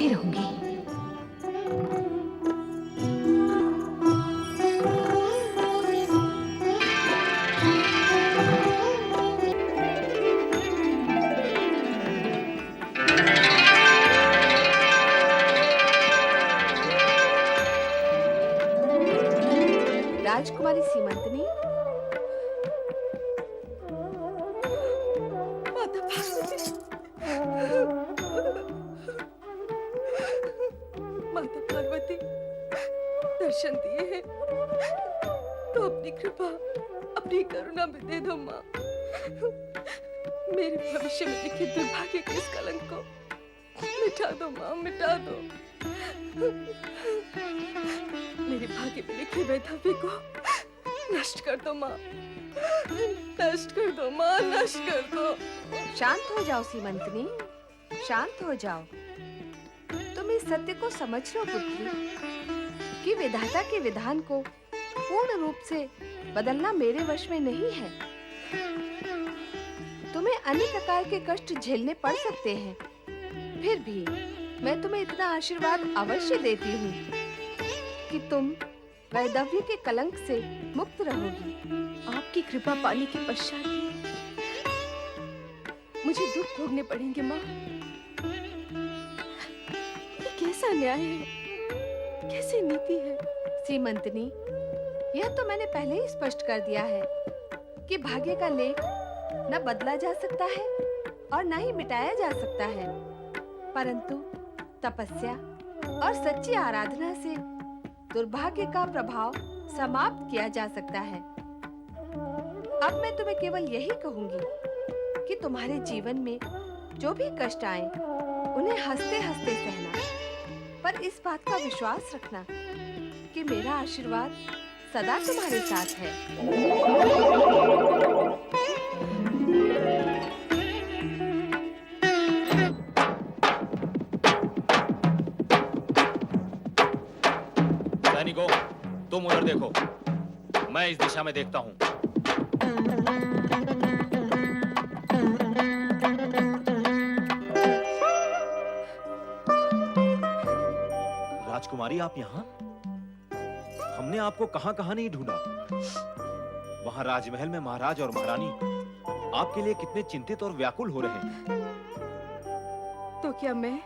रहूंगी। राजकुमारी सीमंतनी, माता पार्वती, माता पार्वती दर्शन दिए हैं तो अपनी कृपा, अपनी करुणा में दे दो माँ। मेरे भविष्य में लिखे दुर्भाग्य के इस कलंक को मिटा दो माँ, मिटा दो। मेरे भाग्य में लिखे वैधव्य को नष्ट कर दो माँ, नष्ट कर दो माँ, नष्ट कर दो। शांत हो जाओ सीमंतनी, शांत हो जाओ। तुम इस सत्य को समझ लो पुत्री कि विधाता के विधान को पूर्ण रूप से बदलना मेरे वश में नहीं है। तुम्हें अनेक प्रकार के कष्ट झेलने पड़ सकते हैं, फिर भी मैं तुम्हें इतना आशीर्वाद अवश्य देती हूँ कि तुम वैधव्य के कलंक से मुक्त रहोगी। आपकी कृपा पाने के पश्चात मुझे दुख भोगने पड़ेंगे माँ। ये कैसा न्याय है, कैसी नीति है? सीमंतनी, यह तो मैंने पहले ही स्पष्ट कर दिया है कि भाग्य का लेख न बदला जा सकता है और न ही मिटाया जा सकता है, परंतु तपस्या और सच्ची आराधना से दुर्भाग्य का प्रभाव समाप्त किया जा सकता है। अब मैं तुम्हें केवल यही कहूंगी कि तुम्हारे जीवन में जो भी कष्ट आए उन्हें हंसते हंसते सहना, पर इस बात का विश्वास रखना कि मेरा आशीर्वाद सदा तुम्हारे साथ है। सैनिकों, तुम उधर देखो, मैं इस दिशा में देखता हूँ। राजकुमारी, आप यहाँ? हमने आपको कहां-कहां नहीं ढूंढा। वहां राजमहल में महाराज और महारानी आपके लिए कितने चिंतित और व्याकुल हो रहे हैं। तो क्या मैं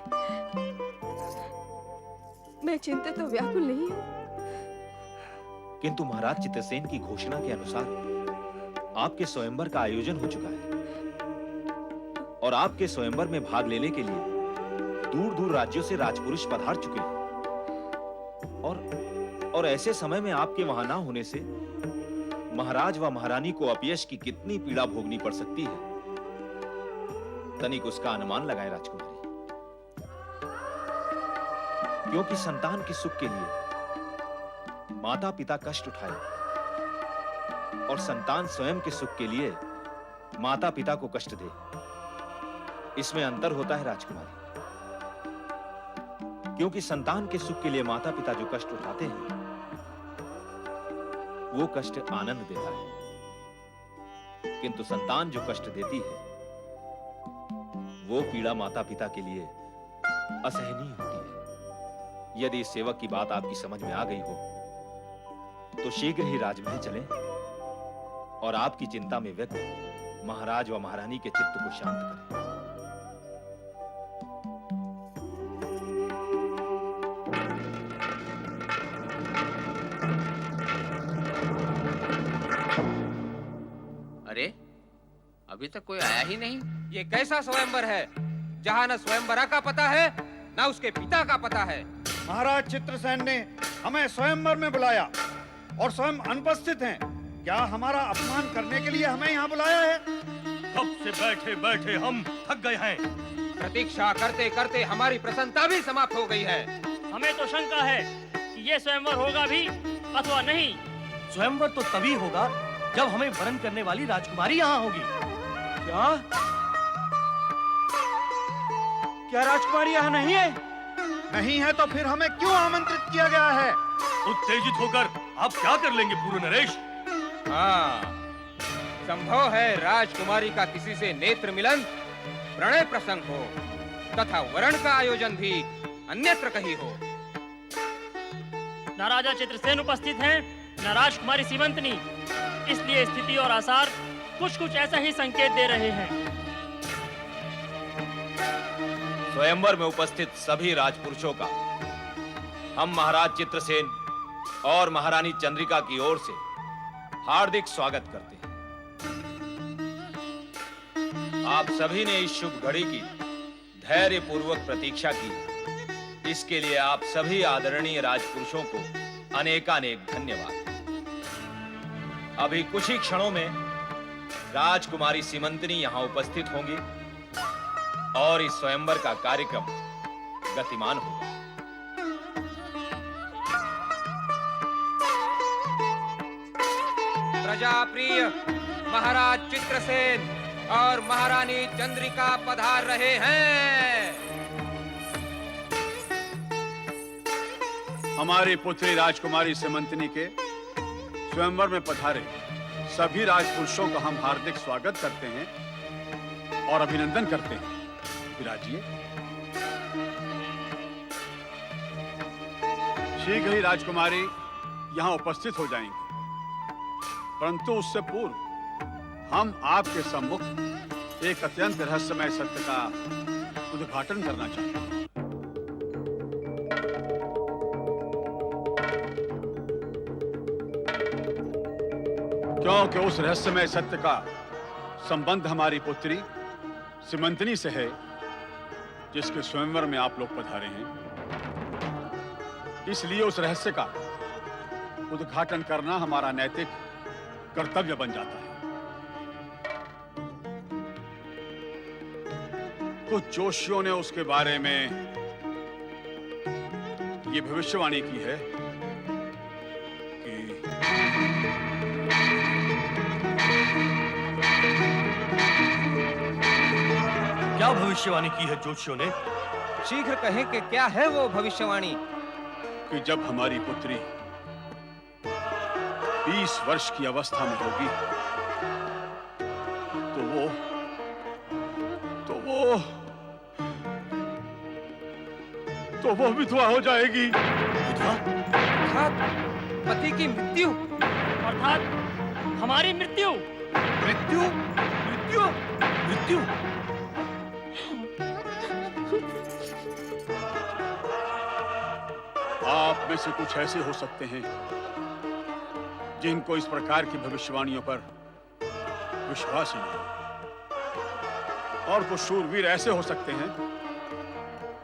चिंतित और व्याकुल नहीं हूँ? किंतु महाराज चित्रसेन की घोषणा के अनुसार आपके स्वयंवर का आयोजन हो चुका है और आपके स्वयंवर में भाग लेने के लिए दूर-दूर राज्यों से राजपुरुष पधार चुके हैं। और ऐसे समय में आपके वहां ना होने से महाराज व महारानी को अपयश की कितनी पीड़ा भोगनी पड़ सकती है, तनिक उसका अनुमान लगाए राजकुमारी। क्योंकि संतान के सुख के लिए माता पिता कष्ट उठाए और संतान स्वयं के सुख के लिए माता पिता को कष्ट दे, इसमें अंतर होता है राजकुमारी। क्योंकि संतान के सुख के लिए माता पिता जो कष्ट उठाते हैं वो कष्ट आनंद देता है, किंतु संतान जो कष्ट देती है वो पीड़ा माता पिता के लिए असहनीय होती है। यदि इस सेवक की बात आपकी समझ में आ गई हो तो शीघ्र ही राजमहल चलें और आपकी चिंता में व्यक्त महाराज व महारानी के चित्त को शांत करें। अरे, अभी तक कोई आया ही नहीं। ये कैसा स्वयंवर है जहाँ न स्वयंवरा का पता है न उसके पिता का पता है। महाराज चित्रसेन ने हमें स्वयंवर में बुलाया और स्वयं अनुपस्थित हैं। क्या हमारा अपमान करने के लिए हमें यहाँ बुलाया है? कब से बैठे बैठे हम थक गए हैं। प्रतीक्षा करते करते हमारी प्रसन्नता भी समाप्त हो गई है। हमें तो शंका है कि ये स्वयंवर होगा भी अथवा नहीं। स्वयंवर तो तभी होगा जब हमें वरण करने वाली राजकुमारी यहाँ होगी। क्या राजकुमारी यहाँ नहीं है? नहीं है तो फिर हमें क्यों आमंत्रित किया गया है? उत्तेजित होकर आप क्या कर लेंगे पूर्ण नरेश? हाँ, संभव है राजकुमारी का किसी से नेत्र मिलन प्रणय प्रसंग हो तथा वरण का आयोजन भी अन्यत्र कहीं हो। न राजा चित्रसेन उपस्थित हैं, न राजकुमारी सीमंतनी। इसलिए स्थिति और आसार कुछ ऐसा ही संकेत दे रहे हैं। स्वयंवर में उपस्थित सभी राजपुरुषों का हम महाराज चित्रसेन और महारानी चंद्रिका की ओर से हार्दिक स्वागत करते हैं। आप सभी ने इस शुभ घड़ी की धैर्यपूर्वक प्रतीक्षा की, इसके लिए आप सभी आदरणीय राजपुरुषों को अनेकानेक धन्यवाद। अभी कुछ ही क्षणों में राजकुमारी सीमंतनी यहां उपस्थित होंगी और इस स्वयंवर का कार्यक्रम गतिमान होगा। प्रजाप्रिय महाराज चित्रसेन और महारानी चंद्रिका पधार रहे हैं। हमारी पुत्री राजकुमारी सीमंतनी के स्वयंवर में पधारे सभी राजपुरुषों का हम हार्दिक स्वागत करते हैं और अभिनंदन करते हैं। विराजिए। शीघ्र ही राजकुमारी यहां उपस्थित हो जाएंगी, परंतु उससे पूर्व हम आपके सम्मुख एक अत्यंत रहस्यमय सत्य का उद्घाटन करना चाहते हैं। क्योंकि उस रहस्यमय सत्य का संबंध हमारी पुत्री सीमंतनी से है, जिसके स्वयंवर में आप लोग पधारे हैं। इसलिए उस रहस्य का उद्घाटन करना हमारा नैतिक कर्तव्य बन जाता है। कुछ जोशियों ने उसके बारे में ये भविष्यवाणी की है कि क्या भविष्यवाणी की है जोशियों ने? शीघ्र कहें कि क्या है वो भविष्यवाणी। कि जब हमारी पुत्री 20 वर्ष की अवस्था में होगी तो वो विधवा हो जाएगी। अर्थात पति की मृत्यु। अर्थात हमारी मृत्यु। मृत्यु मृत्यु मृत्यु। आप में से कुछ ऐसे हो सकते हैं जिनको इस प्रकार की भविष्यवाणियों पर विश्वास ही नहीं, और कुछ शूरवीर ऐसे हो सकते हैं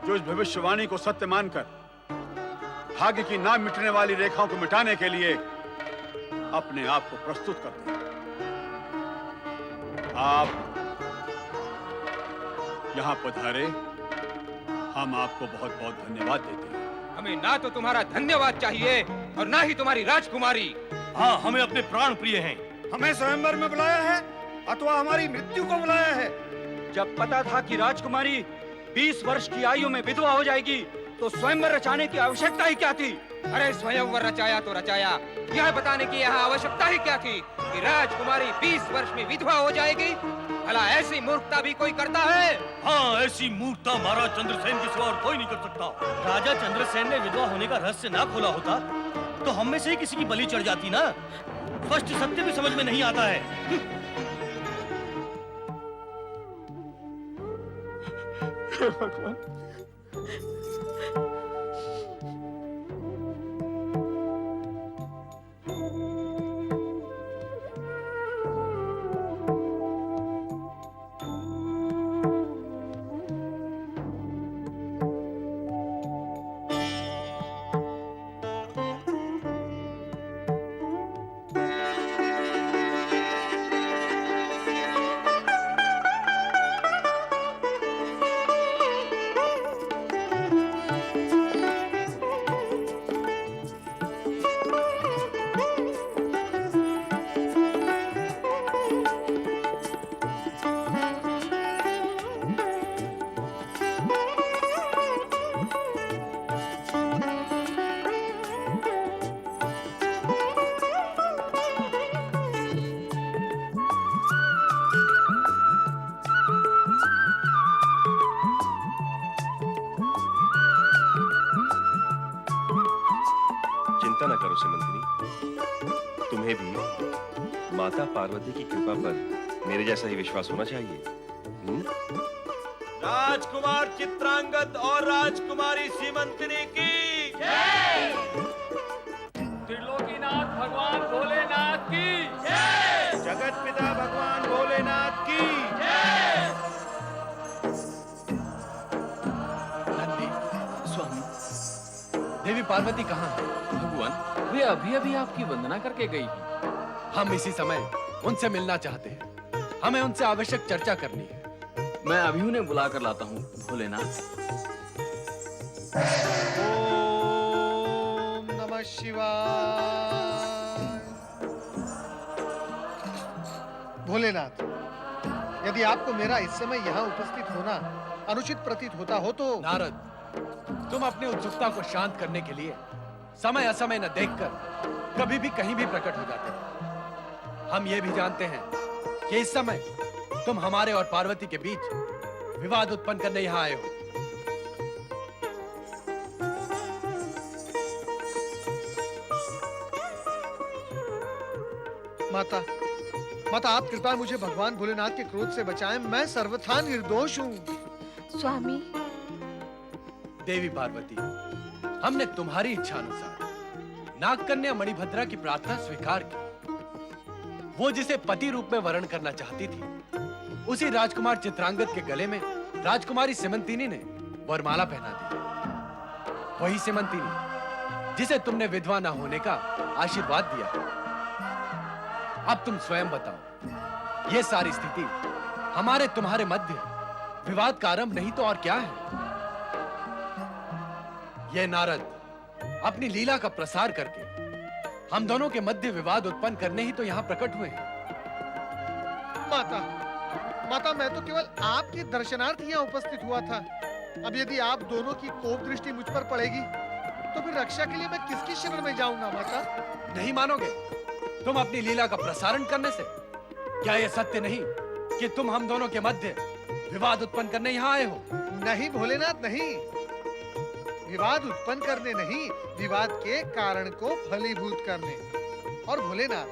जो इस भविष्यवाणी को सत्य मानकर भाग्य की ना मिटने वाली रेखाओं को मिटाने के लिए अपने आप को प्रस्तुत करते हैं। आप यहां पधारे, हम आपको बहुत बहुत धन्यवाद देते हैं। हमें ना तो तुम्हारा धन्यवाद चाहिए और ना ही तुम्हारी राजकुमारी। हाँ, हमें अपने प्राण प्रिय हैं। हमें स्वयंवर में बुलाया है अथवा हमारी मृत्यु को बुलाया है? जब पता था कि राजकुमारी 20 वर्ष की आयु में विधवा हो जाएगी, तो स्वयंवर रचाने की आवश्यकता ही क्या थी? अरे स्वयंवर रचाया तो रचाया, यह बताने की यहाँ आवश्यकता ही क्या थी कि राजकुमारी 20 वर्ष में विधवा हो जाएगी? भला ऐसी मूर्खता भी कोई करता है? हाँ, ऐसी मूर्खता महाराज चंद्रसेन के सिवा और कोई नहीं कर सकता। राजा चंद्रसेन ने विधवा होने का रहस्य ना खोला होता तो हम में से ही किसी की बलि चढ़ जाती ना। स्पष्ट सत्य भी समझ में नहीं आता है। भगवान, माता पार्वती की कृपा पर मेरे जैसा ही विश्वास होना चाहिए। राजकुमार चित्रांगद और राजकुमारी सीमंतनी की त्रिलोकीनाथ भगवान भोलेनाथ की जगत पिता भगवान भोलेनाथ की नंदी, स्वामी, देवी पार्वती कहाँ है? भगवान, वे अभी अभी आपकी वंदना करके गई। हम इसी समय उनसे मिलना चाहते हैं। हमें उनसे आवश्यक चर्चा करनी है। मैं अभी उन्हें बुला कर लाता हूँ भोलेनाथ। ओम नमः शिवाय। भोलेनाथ, यदि आपको मेरा इस समय यहाँ उपस्थित होना अनुचित प्रतीत होता हो तो नारद, तुम अपनी उत्सुकता को शांत करने के लिए समय असमय न देखकर कभी भी कहीं भी प्रकट हो जाते हैं। हम ये भी जानते हैं कि इस समय तुम हमारे और पार्वती के बीच विवाद उत्पन्न करने यहाँ आए हो। माता, माता आप कृपया मुझे भगवान भोलेनाथ के क्रोध से बचाएं। मैं सर्वथा निर्दोष हूँ। स्वामी, देवी पार्वती, हमने तुम्हारी इच्छा अनुसार नागकन्या मणिभद्रा की प्रार्थना स्वीकार की। वो जिसे पति रूप में वर्ण करना चाहती थी, उसी राजकुमार चित्रांगद के गले में राजकुमारी सीमंतिनी ने वरमाला पहना दी। वही सीमंतिनी जिसे तुमने विधवा न होने का आशीर्वाद दिया। अब तुम स्वयं बताओ, ये सारी स्थिति हमारे तुम्हारे मध्य विवाद का आरंभ नहीं तो और क्या है? ये नारद अपनी लीला का प्रसार करके हम दोनों के मध्य विवाद उत्पन्न करने ही तो यहाँ प्रकट हुए हैं। माता, माता मैं तो केवल आपके दर्शनार्थ यहाँ उपस्थित हुआ था। अब यदि आप दोनों की कोप दृष्टि मुझ पर पड़ेगी तो फिर रक्षा के लिए मैं किसकी शरण में जाऊंगा? माता, नहीं मानोगे तुम अपनी लीला का प्रसारण करने से? क्या यह सत्य नहीं कि तुम हम दोनों के मध्य विवाद उत्पन्न करने यहाँ आए हो? नहीं भोलेनाथ, नहीं। विवाद उत्पन्न करने नहीं, विवाद के कारण को फलीभूत करने। और भोलेनाथ,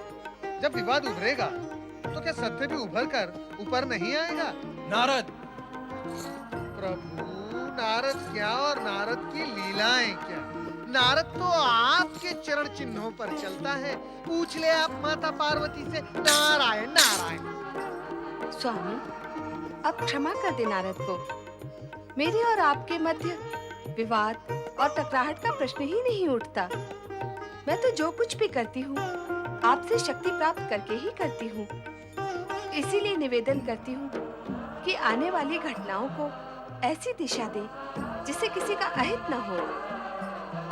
जब विवाद उभरेगा तो क्या सत्य भी उभर कर ऊपर नहीं आएगा? नारद, प्रभु, नारद क्या और नारद की लीलाएं क्या? नारद तो आपके चरण चिन्हों पर चलता है। पूछ ले आप माता पार्वती से। नारायण नारायण। स्वामी, अब क्षमा कर दे नारद को। मेरे और आपके मध्य विवाद और टकराहट का प्रश्न ही नहीं उठता। मैं तो जो कुछ भी करती हूँ आपसे शक्ति प्राप्त करके ही करती हूँ। इसीलिए निवेदन करती हूँ कि आने वाली घटनाओं को ऐसी दिशा दे जिससे किसी का अहित न हो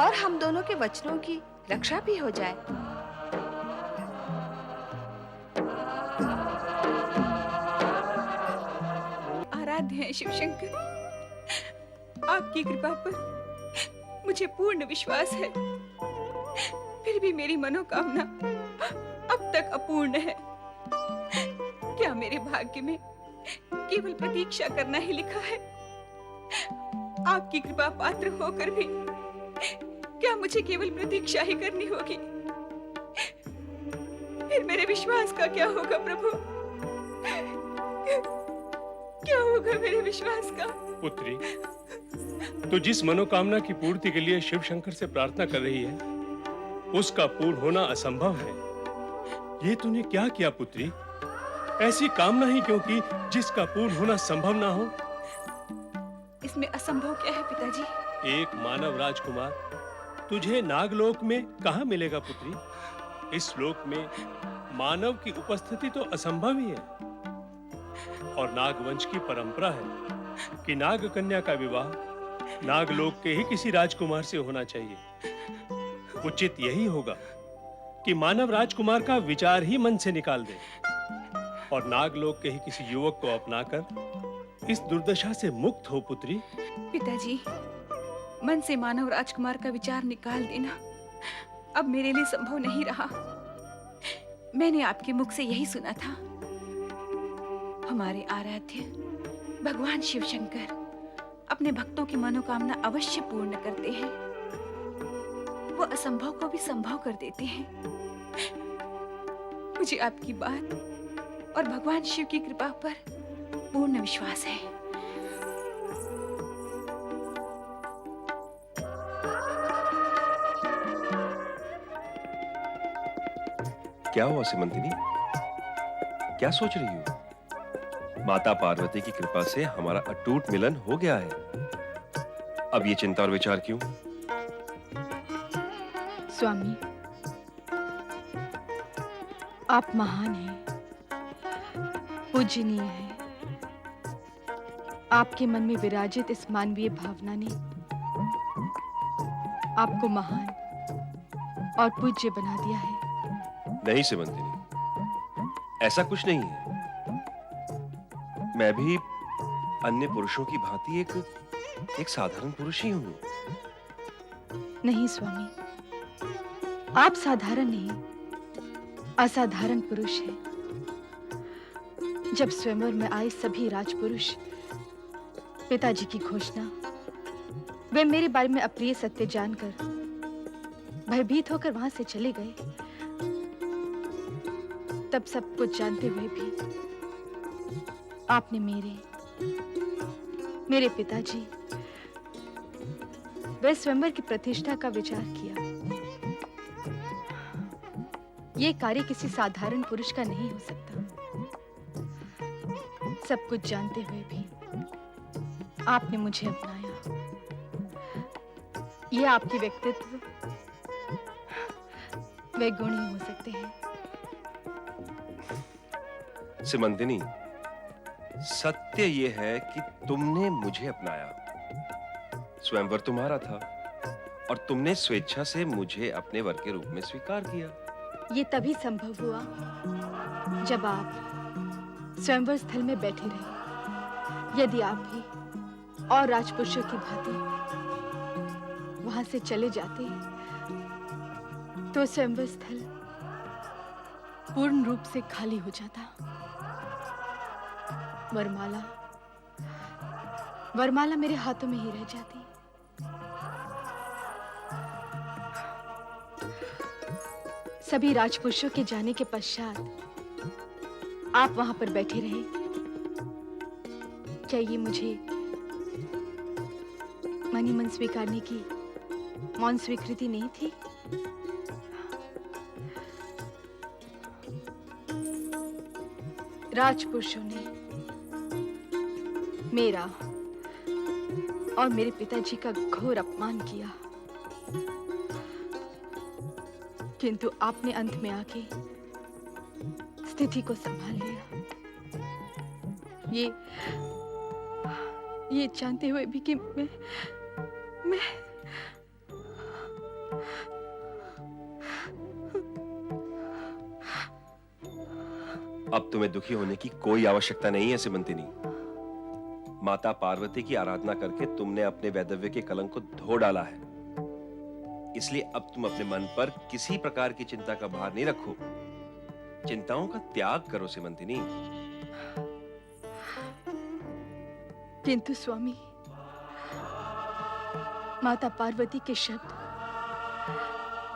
और हम दोनों के वचनों की रक्षा भी हो जाए। आराध्य हैं शिव शंकर, आपकी कृपा पर मुझे पूर्ण विश्वास है। फिर भी मेरी मनोकामना अब तक अपूर्ण है। क्या मेरे भाग्य में केवल प्रतीक्षा करना ही लिखा है? आपकी कृपा पात्र होकर भी क्या मुझे केवल प्रतीक्षा ही करनी होगी? फिर मेरे विश्वास का क्या होगा प्रभु? क्या होगा मेरे विश्वास का? पुत्री, तो जिस मनोकामना की पूर्ति के लिए शिव शंकर से प्रार्थना कर रही है, उसका पूर्ण होना असंभव है। ये तूने क्या किया पुत्री? ऐसी कामना ही क्यों की जिसका पूर्ण होना संभव ना हो? इसमें असंभव क्या है पिताजी? एक मानव राजकुमार तुझे नागलोक में कहाँ मिलेगा पुत्री? इस लोक में मानव की उपस्थिति तो असंभव ही है। और नागवंश की परंपरा है कि नाग कन्या का विवाह नागलोक के ही किसी राजकुमार से होना चाहिए। उचित यही होगा कि मानव राजकुमार का विचार ही मन से निकाल दे और नागलोक के ही किसी युवक को अपनाकर इस दुर्दशा से मुक्त हो पुत्री। पिताजी, मन से मानव राजकुमार का विचार निकाल देना अब मेरे लिए संभव नहीं रहा। मैंने आपके मुख से यही सुना था। हमारे आराध्य भगवान शिव शंकर अपने भक्तों की मनोकामना अवश्य पूर्ण करते हैं। वो असंभव को भी संभव कर देते हैं। मुझे आपकी बात और भगवान शिव की कृपा पर पूर्ण विश्वास है। क्या हुआ सिमंतिनी? क्या सोच रही हो? माता पार्वती की कृपा से हमारा अटूट मिलन हो गया है। अब ये चिंता और विचार क्यों? स्वामी, आप महान हैं, पूजनीय हैं। आपके मन में विराजित इस मानवीय भावना ने आपको महान और पूज्य बना दिया है। नहीं सिमंतिनी, ऐसा कुछ नहीं है। मैं भी अन्य पुरुषों की भांति एक साधारण पुरुष ही हूँ। नहीं स्वामी, आप साधारण नहीं, असाधारण पुरुष हैं। जब स्वयंवर में आए सभी राजपुरुष पिताजी की घोषणा, वे मेरे बारे में अप्रिय सत्य जानकर भयभीत होकर वहां से चले गए, तब सब कुछ जानते हुए भी आपने मेरे पिताजी वे स्वयंवर की प्रतिष्ठा का विचार किया। ये कार्य किसी साधारण पुरुष का नहीं हो सकता। सब कुछ जानते हुए भी आपने मुझे अपनाया। ये आपके व्यक्तित्व वे गुण ही हो सकते हैं। सिमंतिनी, सत्य ये है कि तुमने मुझे अपनाया। स्वयंवर तुम्हारा था और तुमने स्वेच्छा से मुझे अपने वर के रूप में स्वीकार किया। ये तभी संभव हुआ जब आप स्वयंवर स्थल में बैठे रहे। यदि आप भी और राजपुरुषों की भांति वहां से चले जाते तो स्वयंवर स्थल पूर्ण रूप से खाली हो जाता। वरमाला मेरे हाथों में ही रह जाती। सभी राजपुरुषों के जाने के पश्चात आप वहां पर बैठे रहे। क्या ये मुझे मनी मन स्वीकारने की मौन स्वीकृति नहीं थी? राजपुरुषों ने मेरा और मेरे पिताजी का घोर अपमान किया, किंतु आपने अंत में आके स्थिति को संभाल लिया। ये जानते हुए भी कि मैं अब तुम्हें दुखी होने की कोई आवश्यकता नहीं है सिमंतिनी। माता पार्वती की आराधना करके तुमने अपने वैधव्य के कलंक को धो डाला है। इसलिए अब तुम अपने मन पर किसी प्रकार की चिंता का भार नहीं रखो। चिंताओं का त्याग करो सिमंतिनी। किंतु स्वामी, माता पार्वती के शब्द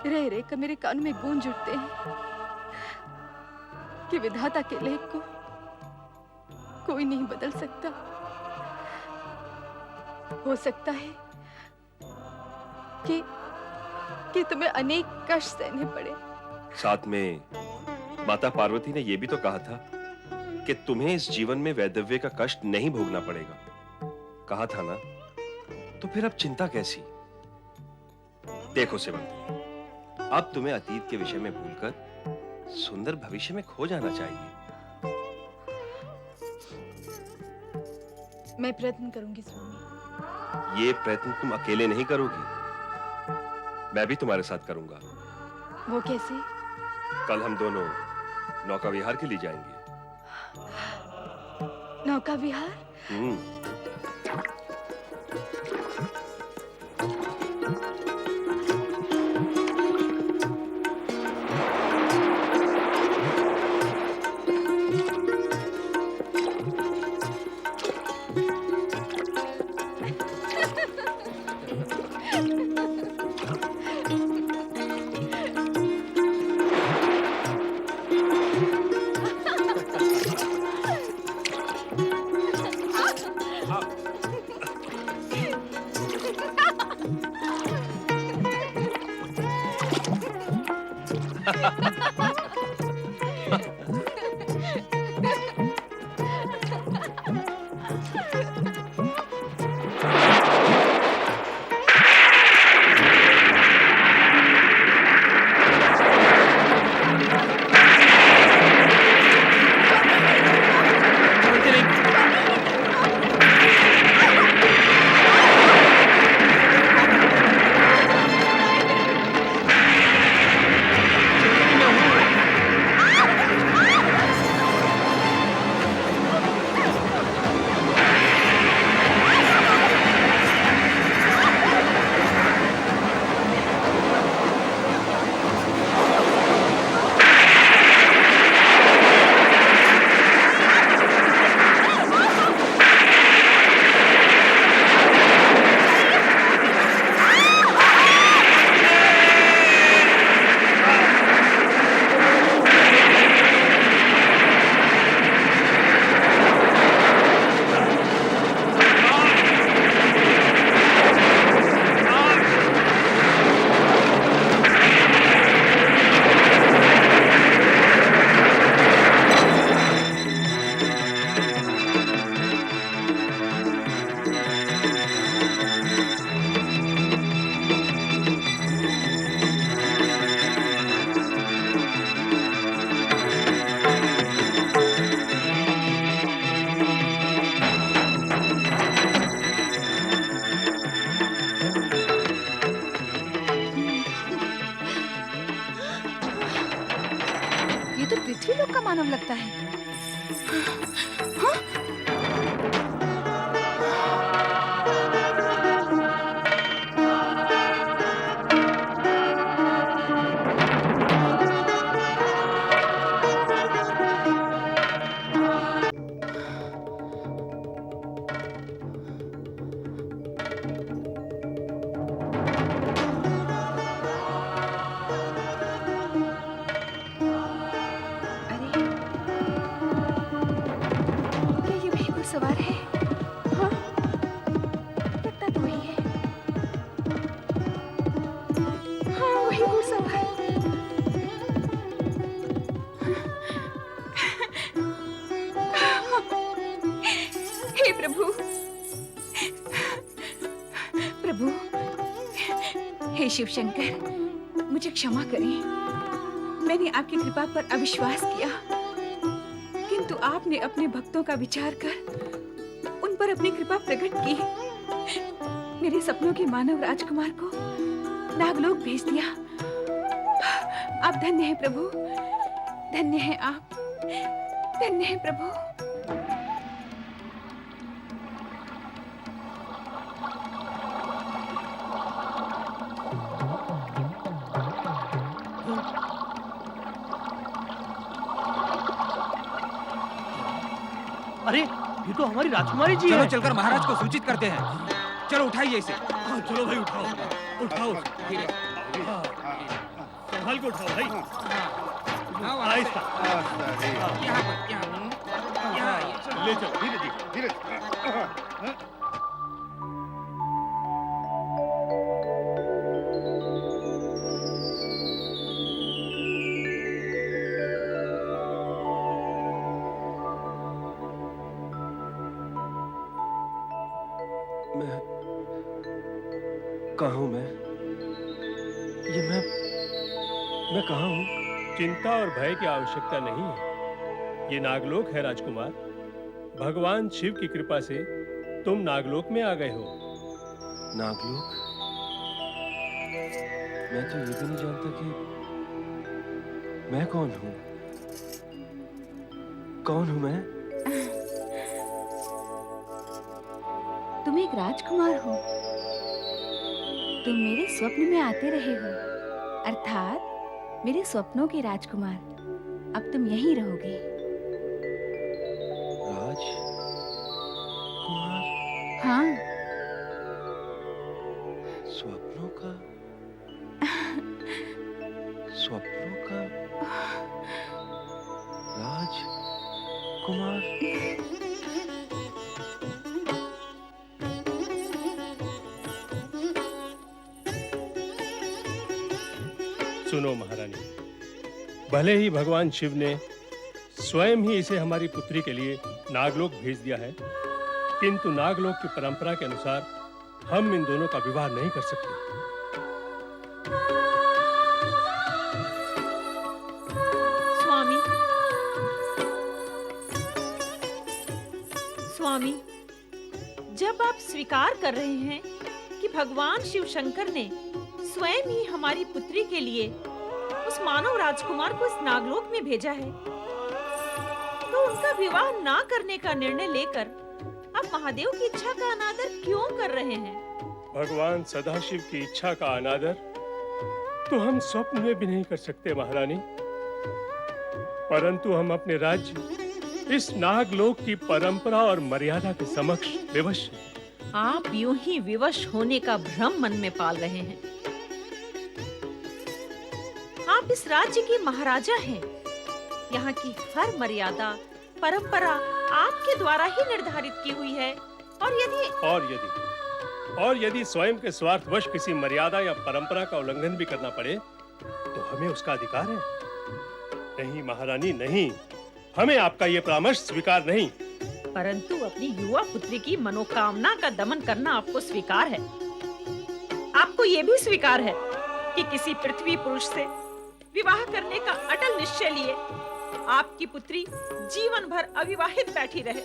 रह रह कर मेरे कान में गूंज उठते हैं कि विधाता के लेख को कोई नहीं बदल सकता। हो सकता है कि तुम्हें अनेक कष्ट सहने पड़े। साथ में माता पार्वती ने यह भी तो कहा था कि तुम्हें इस जीवन में वैधव्य का कष्ट नहीं भोगना पड़ेगा। कहा था ना, तो फिर अब चिंता कैसी? देखो सिमंतिनी, अब तुम्हें अतीत के विषय में भूलकर सुंदर भविष्य में खो जाना चाहिए। मैं प्रयत्न करूंगी स्वामी। ये प्रयत्न तुम अकेले नहीं करोगी, मैं भी तुम्हारे साथ करूंगा। वो कैसे? कल हम दोनों नौका विहार के लिए जाएंगे। नौका विहार? ये तो पृथ्वी लोक का मानव लगता है। क्या ये वही घुड़सवार है? हाँ, लगता तो वही है। हाँ, वही घुड़सवार। हे प्रभु, प्रभु, हे शिव शंकर, मुझे क्षमा करें। मैंने आपकी कृपा पर अविश्वास किया, किंतु आपने अपने भक्तों का विचार कर उन पर अपनी कृपा प्रकट की। मेरे सपनों के मानव राजकुमार को नागलोक भेज दिया। आप धन्य हैं प्रभु, धन्य हैं आप, धन्य हैं प्रभु। अरे ये तो हमारी राजकुमारी जी चलो है। चलकर महाराज को सूचित करते हैं। चलो उठाइए इसे। हाँ, चलो भाई उठाओ, उठाओ। धीरे। हाँ, संभाल के उठाओ भाई। हाँ, वहाँ से। आहिस्ता। यहाँ पर, यहाँ ये। ले चलो धीरे धीरे धीरे। मैं कहाँ हूँ? ये मैं कहाँ हूँ? चिंता और भय की आवश्यकता नहीं है। ये नागलोक है राजकुमार। भगवान शिव की कृपा से तुम नागलोक में आ गए हो। नागलोक? मैं तो ये भी नहीं जानता कि मैं कौन हूँ। कौन हूँ मैं? तुम एक राजकुमार हो। तुम मेरे स्वप्न में आते रहे हो, अर्थात मेरे स्वप्नों के राजकुमार। अब तुम यहीं रहोगे। राजकुमार? हाँ। स्वप्नों का? स्वप्नों का राजकुमार? सुनो महारानी, भले ही भगवान शिव ने स्वयं ही इसे हमारी पुत्री के लिए नागलोक भेज दिया है, किंतु नागलोक की परंपरा के अनुसार हम इन दोनों का विवाह नहीं कर सकते। स्वामी, स्वामी, जब आप स्वीकार कर रहे हैं कि भगवान शिव शंकर ने स्वयं ही हमारी पुत्री के लिए उस मानव राजकुमार को इस नागलोक में भेजा है, तो उनका विवाह ना करने का निर्णय लेकर आप महादेव की इच्छा का अनादर क्यों कर रहे हैं? भगवान सदाशिव की इच्छा का अनादर तो हम स्वप्न में भी नहीं कर सकते महारानी, परंतु हम अपने राज्य इस नागलोक की परंपरा और मर्यादा के समक्ष विवश हैं। आप यूं ही विवश होने का भ्रम मन में पाल रहे हैं। आप इस राज्य के महाराजा हैं। यहाँ की हर मर्यादा, परंपरा आपके द्वारा ही निर्धारित की हुई है। और यदि स्वयं के स्वार्थवश किसी मर्यादा या परंपरा का उल्लंघन भी करना पड़े तो हमें उसका अधिकार है। नहीं महारानी, नहीं, हमें आपका ये परामर्श स्वीकार नहीं। परंतु अपनी युवा पुत्री की मनोकामना का दमन करना आपको स्वीकार है। आपको ये भी स्वीकार है कि किसी पृथ्वी पुरुष से विवाह करने का अटल निश्चय लिए आपकी पुत्री जीवन भर अविवाहित बैठी रहे।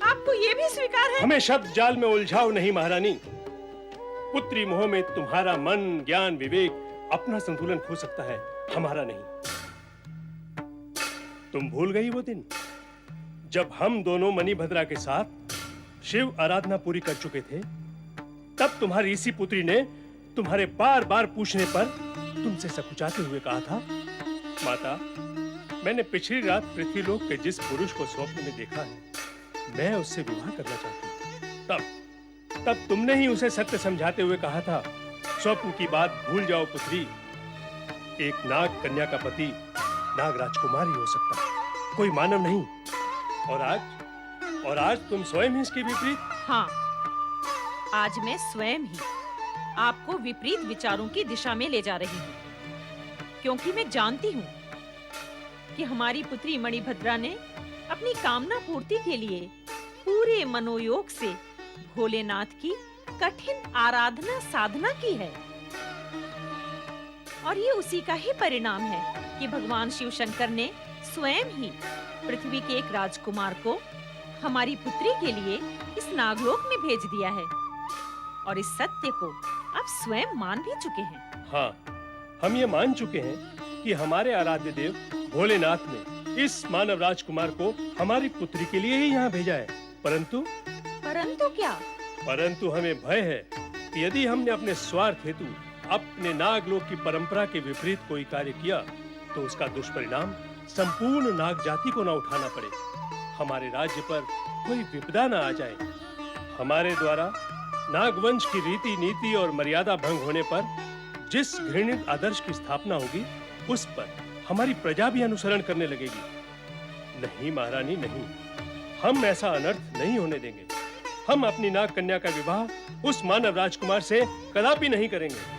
आपको ये भी स्वीकार है? हमें शब्द जाल में उलझाओ नहीं महारानी। पुत्री मोह में तुम्हारा मन, ज्ञान, विवेक अपना संतुलन खो सकता है, हमारा नहीं। तुम भूल गई वो दिन जब हम दोनों मणिभद्रा के साथ शिव आराधना पूरी कर चुके थे? तब तुम्हारी इसी पुत्री ने तुम्हारे बार बार पूछने पर तुमसे सकुचाते हुए कहा था, माता, मैंने पिछली रात पृथ्वीलोक के जिस पुरुष को स्वप्न में देखा है, मैं उससे विवाह करना चाहती हूँ। तब तुमने ही उसे सत्य समझाते हुए कहा था, स्वप्न की बात भूल जाओ पुत्री, एक नाग कन्या का पति नाग राजकुमार ही हो सकता है, कोई मानव नहीं। और आज तुम स्वयं ही इसके विपरीत। हाँ, आज मैं स्वयं ही आपको विपरीत विचारों की दिशा में ले जा रही हूँ, क्योंकि मैं जानती हूँ कि हमारी पुत्री मणिभद्रा ने अपनी कामना पूर्ति के लिए पूरे मनोयोग से भोलेनाथ की कठिन आराधना साधना की है। और ये उसी का ही परिणाम है कि भगवान शिव शंकर ने स्वयं ही पृथ्वी के एक राजकुमार को हमारी पुत्री के लिए इस नागलोक में भेज दिया है। और इस सत्य को आप स्वयं मान भी चुके हैं। हाँ, हम ये मान चुके हैं कि हमारे आराध्य देव भोलेनाथ ने इस मानव राजकुमार को हमारी पुत्री के लिए ही यहाँ भेजा है। परंतु क्या? परंतु हमें भय है कि यदि हमने अपने स्वार्थ हेतु अपने नागलोक की परंपरा के विपरीत कोई कार्य किया तो उसका दुष्परिणाम संपूर्ण नाग जाति को न उठाना पड़े, हमारे राज्य पर कोई विपदा न आ जाए। हमारे द्वारा नागवंश की रीति, नीति और मर्यादा भंग होने पर जिस घृणित आदर्श की स्थापना होगी, उस पर हमारी प्रजा भी अनुसरण करने लगेगी। नहीं महारानी, नहीं, हम ऐसा अनर्थ नहीं होने देंगे। हम अपनी नाग कन्या का विवाह उस मानव राजकुमार से कदापि नहीं करेंगे।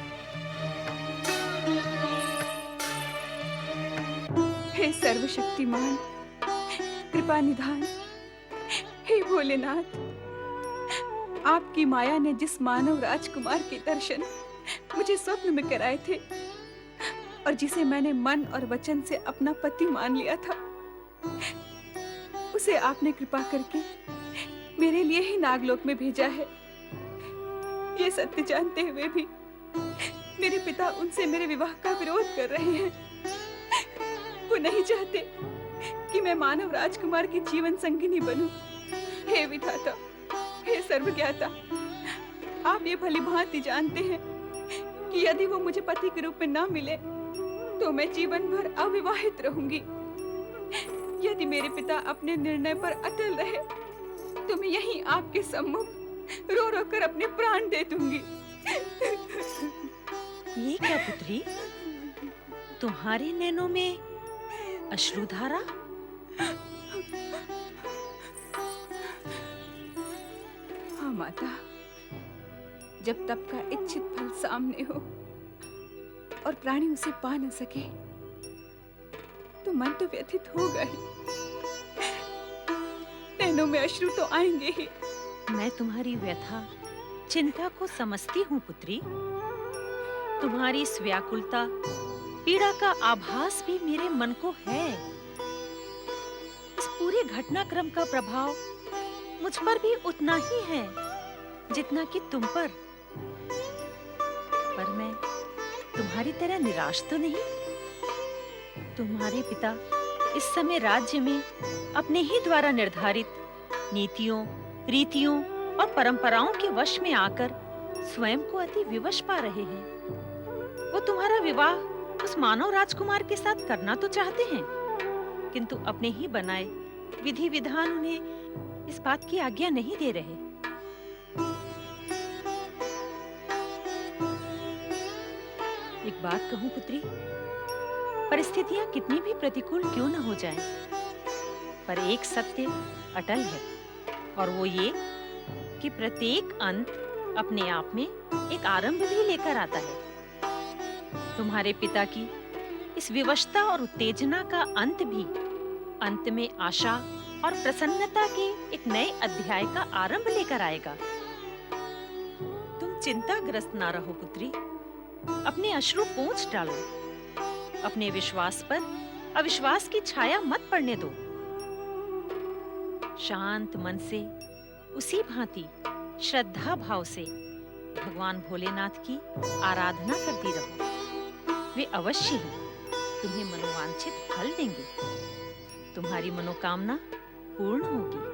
हे सर्वशक्तिमान, कृपा निधान, हे भोलेनाथ, आपकी माया ने जिस मानव राजकुमार के दर्शन मुझे स्वप्न में कराए थे और जिसे मैंने मन और वचन से अपना पति मान लिया था, उसे आपने कृपा करके मेरे लिए ही नागलोक में भेजा है। ये सत्य जानते हुए भी मेरे पिता उनसे मेरे विवाह का विरोध कर रहे हैं। वो नहीं चाहते कि मैं मानव राजकुमार की जीवन संगिनी बनूं। हे विधाता, हे सर्वज्ञाता, आप ये भली भांति जानते हैं कि यदि वो मुझे पति के रूप में ना मिले तो मैं जीवन भर अविवाहित रहूंगी। यदि मेरे पिता अपने निर्णय पर अटल रहे तो मैं यहीं आपके सम्मुख रो रो कर अपने प्राण दे दूंगी। ये क्या पुत्री, तुम्हारे नैनों में अश्रुधारा? हाँ माता, जब तप का इच्छित फल सामने हो और प्राणी उसे पा न सके तो मन तो व्यथित होगा ही, नैनों में अश्रु तो आएंगे ही। मैं तुम्हारी व्यथा चिंता को समझती हूँ पुत्री। तुम्हारी इस व्याकुलता पीड़ा का आभास भी मेरे मन को है। इस पूरे घटनाक्रम का प्रभाव मुझ पर भी उतना ही है जितना कि तुम पर मैं तुम्हारी तरह निराश तो नहीं। तुम्हारे पिता इस समय राज्य में अपने ही द्वारा निर्धारित नीतियों, रीतियों और परंपराओं के वश में आकर स्वयं को अति विवश पा रहे हैं। वो तुम्हारा विवाह उस मानव राजकुमार के साथ करना तो चाहते हैं, किंतु अपने ही बनाए विधि विधान उन्हें इस बात की आज्ञा नहीं दे रहे। एक बात कहूं पुत्री, परिस्थितियां कितनी भी प्रतिकूल क्यों न हो जाएं, पर एक सत्य अटल है, और वो ये कि प्रत्येक अंत अपने आप में एक आरंभ भी लेकर आता है। तुम्हारे पिता की इस विवशता और उत्तेजना का अंत भी अंत में आशा और प्रसन्नता के एक नए अध्याय का आरंभ लेकर आएगा। तुम चिंताग्रस्त ना रहो पुत्री, अपने अश्रु पोंछ डालो। अपने विश्वास पर अविश्वास की छाया मत पड़ने दो। शांत मन से उसी भांति श्रद्धा भाव से भगवान भोलेनाथ की आराधना करती रहो। वे अवश्य ही तुम्हें मनोवांछित फल देंगे। तुम्हारी मनोकामना पूर्ण होगी।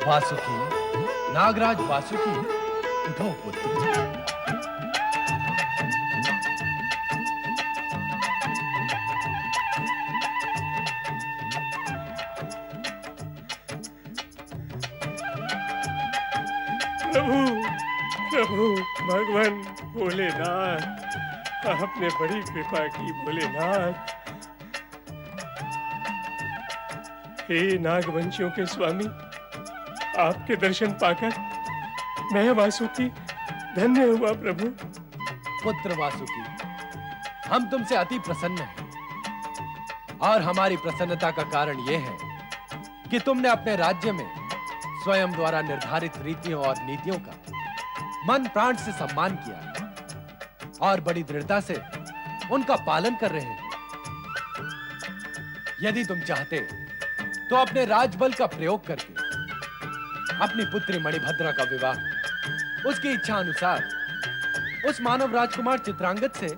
वासुकी, नागराज वासुकी, उठो पुत्र। प्रभु, प्रभु, भगवान भोलेनाथ, आपने बड़ी कृपा की भोलेनाथ। हे नागवंशियों के स्वामी, आपके दर्शन पाकर मैं वासुकी धन्य हुआ प्रभु। पुत्र वासुकी, हम तुमसे अति प्रसन्न हैं, और हमारी प्रसन्नता का कारण यह है कि तुमने अपने राज्य में स्वयं द्वारा निर्धारित रीतियों और नीतियों का मन प्राण से सम्मान किया और बड़ी दृढ़ता से उनका पालन कर रहे हैं। यदि तुम चाहते तो अपने राजबल का प्रयोग करके अपनी पुत्री मणिभद्रा का विवाह उसकी इच्छा अनुसार उस मानव राजकुमार चित्रांगद से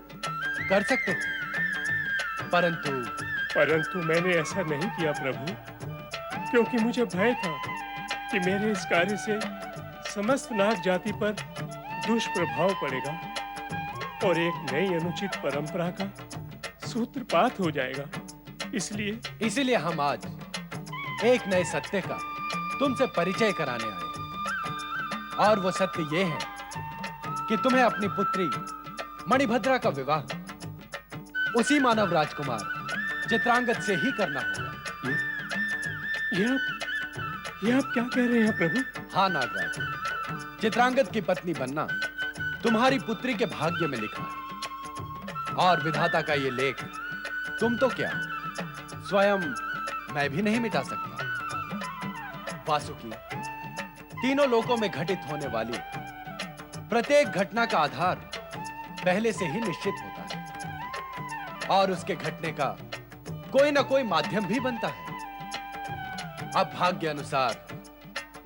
कर सकते थे, परंतु मैंने ऐसा नहीं किया प्रभु, क्योंकि मुझे भय था कि मेरे इस कार्य से समस्त नाग जाति पर दुष्प्रभाव पड़ेगा और एक नई अनुचित परंपरा का सूत्रपात हो जाएगा। इसलिए हम आज एक नए सत्य का तुमसे परिचय कराने आए, और वो सत्य ये है कि तुम्हें अपनी पुत्री मणिभद्रा का विवाह उसी मानव राजकुमार चित्रांगद से ही करना होगा। ये आप क्या कह रहे हैं प्रभु? हाँ नागराज, चित्रांगद की पत्नी बनना तुम्हारी पुत्री के भाग्य में लिखा है। और विधाता का ये लेख तुम तो क्या, स्वयं मैं भी नहीं मिटा सकता। वासुकी, तीनों लोकों में घटित होने वाली प्रत्येक घटना का आधार पहले से ही निश्चित होता है और उसके घटने का कोई ना कोई माध्यम भी बनता है। अब भाग्य अनुसार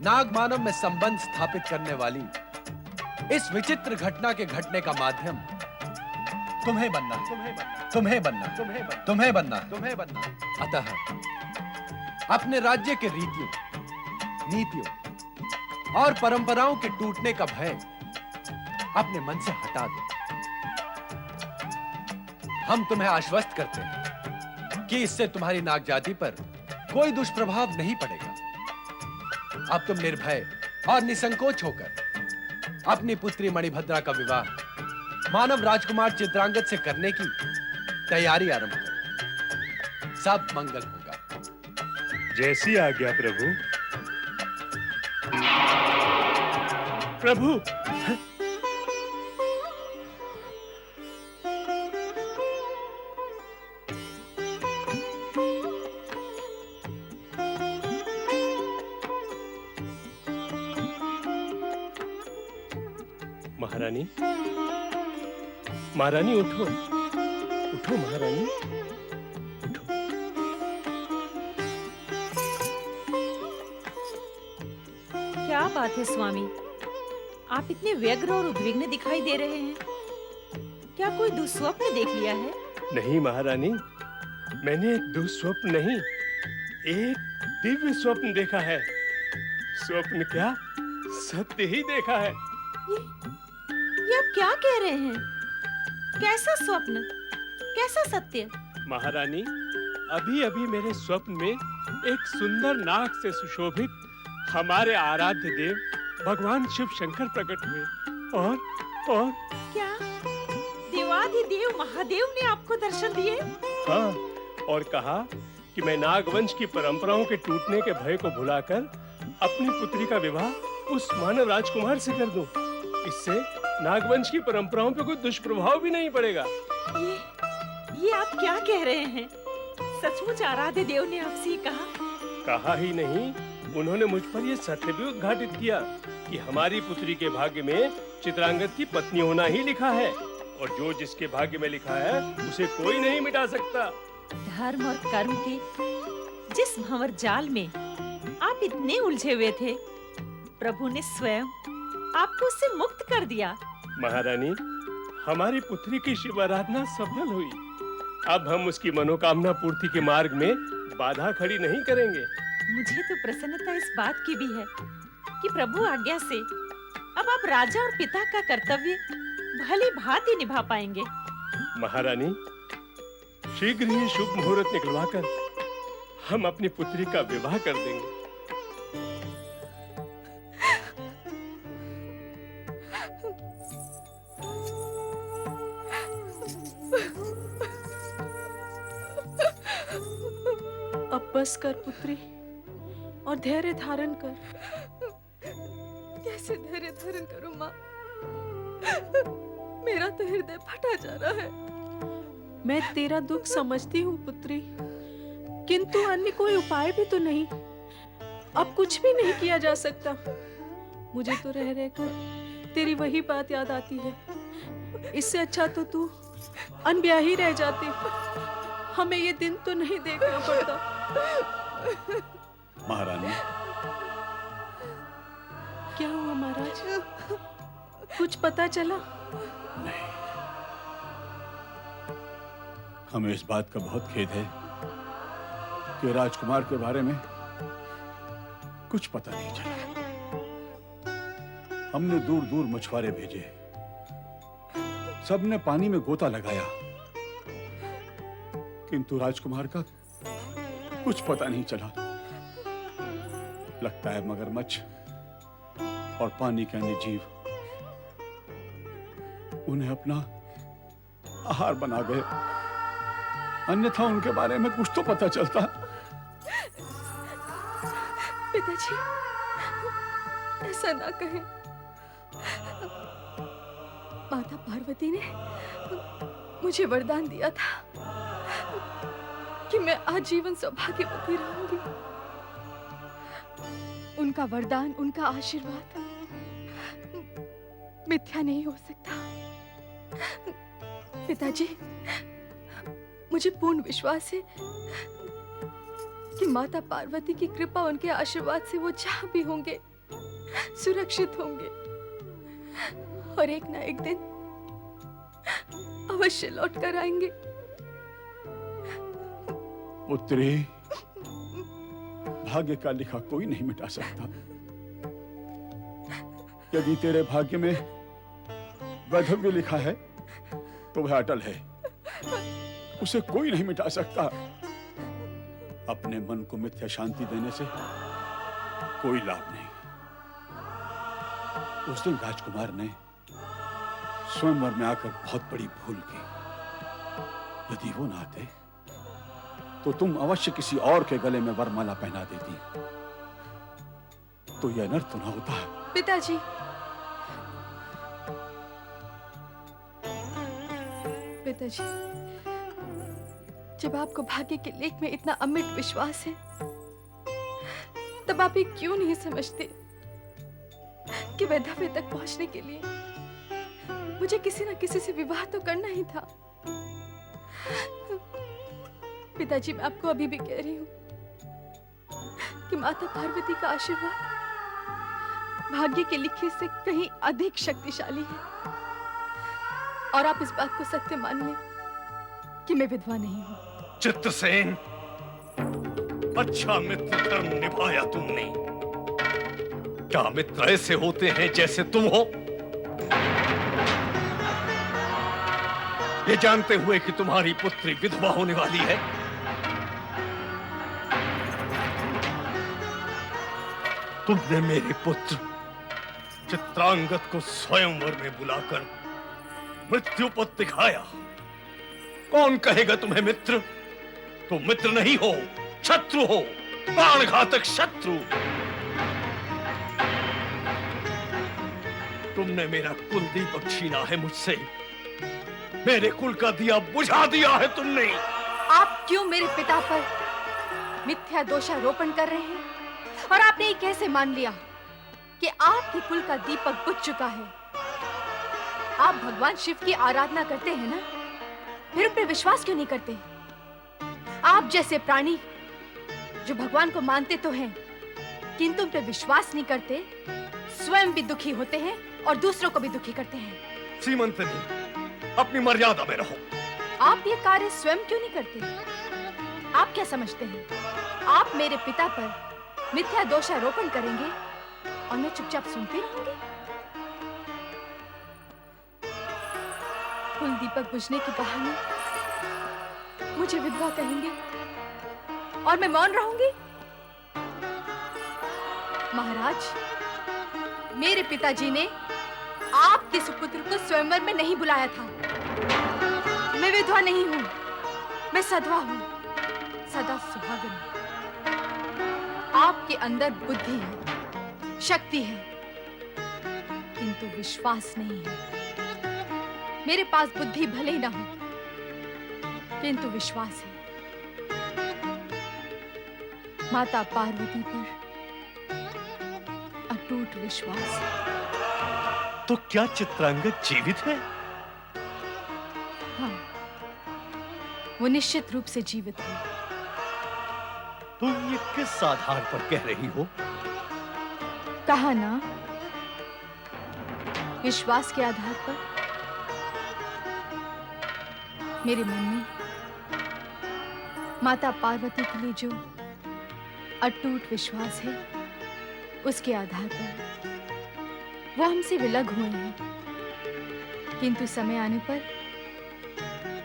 नाग मानव में संबंध स्थापित करने वाली इस विचित्र घटना के घटने का माध्यम तुम्हें बनना, तुम्हें बनना, तुम्हें बनना, तुम्हें बनना, तुम्हें बनना, तुम्हें बनना। अतः अपने राज्य के रीतियों, नीतियों और परंपराओं के टूटने का भय अपने मन से हटा दो। हम तुम्हें आश्वस्त करते हैं कि इससे तुम्हारी नाग जाति पर कोई दुष्प्रभाव नहीं पड़ेगा। अब तुम निर्भय और निसंकोच होकर अपनी पुत्री मणिभद्रा का विवाह मानव राजकुमार चित्रांगद से करने की तैयारी आरंभ करो। सब मंगल होगा। जैसी आज्ञा प्रभु। प्रभु, महारानी, महारानी उठो, उठो महारानी, उठो। क्या बात है स्वामी, आप इतने व्यग्र और उद्विग्न दिखाई दे रहे हैं। क्या कोई दुस्वप्न देख लिया है? नहीं महारानी, मैंने एक दुस्वप्न नहीं, एक दिव्य स्वप्न देखा है। स्वप्न क्या, सत्य ही देखा है। ये आप क्या कह रहे हैं? कैसा स्वप्न, कैसा सत्य? महारानी, अभी अभी मेरे स्वप्न में एक सुंदर नाग से सुशोभित हमारे आराध्य देव भगवान शिव शंकर प्रकट हुए और क्या देवाधिदेव महादेव ने आपको दर्शन दिए? हाँ, और कहा कि मैं नागवंश की परंपराओं के टूटने के भय को भुलाकर अपनी पुत्री का विवाह उस मानव राजकुमार से कर दूं। इससे नागवंश की परंपराओं पे कोई दुष्प्रभाव भी नहीं पड़ेगा। ये आप क्या कह रहे हैं? सचमुच आराध्य देव ने आपसे कहा ही नहीं, उन्होंने मुझ पर यह सत्य भी उद्घाटित किया कि हमारी पुत्री के भाग्य में चित्रांगद की पत्नी होना ही लिखा है और जो जिसके भाग्य में लिखा है उसे कोई नहीं मिटा सकता। धर्म और कर्म के जिस भंवर जाल में आप इतने उलझे हुए थे, प्रभु ने स्वयं आपको उससे मुक्त कर दिया। महारानी, हमारी पुत्री की शिव आराधना सफल हुई। अब हम उसकी मनोकामना पूर्ति के मार्ग में बाधा खड़ी नहीं करेंगे। मुझे तो प्रसन्नता इस बात की भी है कि प्रभु आज्ञा से अब आप राजा और पिता का कर्तव्य भली भांति निभा पाएंगे। महारानी, शीघ्र ही शुभ मुहूर्त निकलवाकर हम अपनी पुत्री का विवाह कर देंगे। अब बस कर पुत्री और धैर्य धारण कर। कैसे धैर्य धारण करूं माँ? मेरा तो हृदय फटा जा रहा है। मैं तेरा दुख समझती हूँ पुत्री, किंतु अन्य कोई उपाय भी तो नहीं। अब कुछ भी नहीं किया जा सकता। मुझे तो रह रहकर तेरी वही बात याद आती है। इससे अच्छा तो तू अनब्याही रह जाती। हमें ये दिन तो नहीं देखना पड़ता। महारानी, क्या हुआ महाराज? कुछ पता चला? नहीं, हमें इस बात का बहुत खेद है कि राजकुमार के बारे में कुछ पता नहीं चला। हमने दूर दूर मछुआरे भेजे, सबने पानी में गोता लगाया, किंतु राजकुमार का कुछ पता नहीं चला। लगता है मगरमच्छ और पानी के अन्य जीव उन्हें अपना आहार बना गए, अन्यथा उनके बारे में कुछ तो पता चलता। पिताजी, ऐसा ना कहें। माता पार्वती ने मुझे वरदान दिया था कि मैं आजीवन सौभाग्यवती रहूंगी। उनका वरदान, उनका आशीर्वाद मिथ्या नहीं हो सकता। पिताजी, मुझे पूर्ण विश्वास है कि माता पार्वती की कृपा, उनके आशीर्वाद से वो जहां भी होंगे सुरक्षित होंगे और एक ना एक दिन अवश्य लौट कर आएंगे। पुत्री, भाग्य का लिखा कोई नहीं मिटा सकता। यदि तेरे भाग्य में वैधव्य लिखा है तो वह अटल है, उसे कोई नहीं मिटा सकता। अपने मन को मिथ्या शांति देने से कोई लाभ नहीं। उस दिन राजकुमार ने स्वयंवर में आकर बहुत बड़ी भूल की। यदि वो ना आते तो तुम अवश्य किसी और के गले में वरमाला पहना देती, तो यह अनर्थ ना होता। पिताजी, पिताजी, जब आपको भाग्य के लेख में इतना अमिट विश्वास है, तब आप ये क्यों नहीं समझते कि वैधव्य तक पहुंचने के लिए मुझे किसी न किसी से विवाह तो करना ही था। पिताजी, मैं आपको अभी भी कह रही हूं कि माता पार्वती का आशीर्वाद भाग्य के लिखे से कहीं अधिक शक्तिशाली है, और आप इस बात को सत्य मान लें कि मैं विधवा नहीं हूं। चित्रसेन, अच्छा मित्र धर्म निभाया तुमने। क्या मित्र ऐसे होते हैं जैसे तुम हो? ये जानते हुए कि तुम्हारी पुत्री विधवा होने वाली है, तुमने मेरे पुत्र चित्रांगद को स्वयंवर में बुलाकर मृत्यु पथ दिखाया। कौन कहेगा तुम्हें मित्र? तुम मित्र नहीं हो, शत्रु हो, प्राणघातक शत्रु। तुमने मेरा कुल दीपक छीना है मुझसे, मेरे कुल का दिया बुझा दिया है तुमने। आप क्यों मेरे पिता पर मिथ्या दोषारोपण कर रहे हैं? और आपने ये कैसे मान लिया कि आपके कुल का दीपक बुझ चुका है? आप भगवान शिव की आराधना करते हैं ना, फिर उन पर विश्वास क्यों नहीं करते? आप जैसे प्राणी जो भगवान को मानते तो हैं, किंतु उन पर विश्वास नहीं करते, स्वयं भी दुखी होते हैं और दूसरों को भी दुखी करते हैं। सीमंतनी, अपनी मर्यादा में रहो। आप ये कार्य स्वयं क्यों नहीं करते? आप क्या समझते हैं आप मेरे पिता पर मिथ्या दोषारोपण करेंगे और मैं चुपचाप सुनती रहूंगी? कुल दीपक बुझने के बहाने मुझे विधवा कहेंगे और मैं मौन रहूंगी? महाराज, मेरे पिताजी ने आपके सुपुत्र को स्वयंवर में नहीं बुलाया था। मैं विधवा नहीं हूं, मैं सधवा हूं, सदा सुहागन हूं। आपके अंदर बुद्धि है, शक्ति है, किंतु विश्वास नहीं है। मेरे पास बुद्धि भले ही ना हो, किंतु विश्वास है। माता पार्वती पर अटूट विश्वास है। तो क्या चित्रांगद जीवित है? हाँ, वो निश्चित रूप से जीवित है। तुम ये किस आधार पर कह रही हो? कहा ना, विश्वास के आधार पर। मेरे मन में माता पार्वती के लिए जो अटूट विश्वास है, उसके आधार पर वो हमसे विलग हुए हैं, किंतु समय आने पर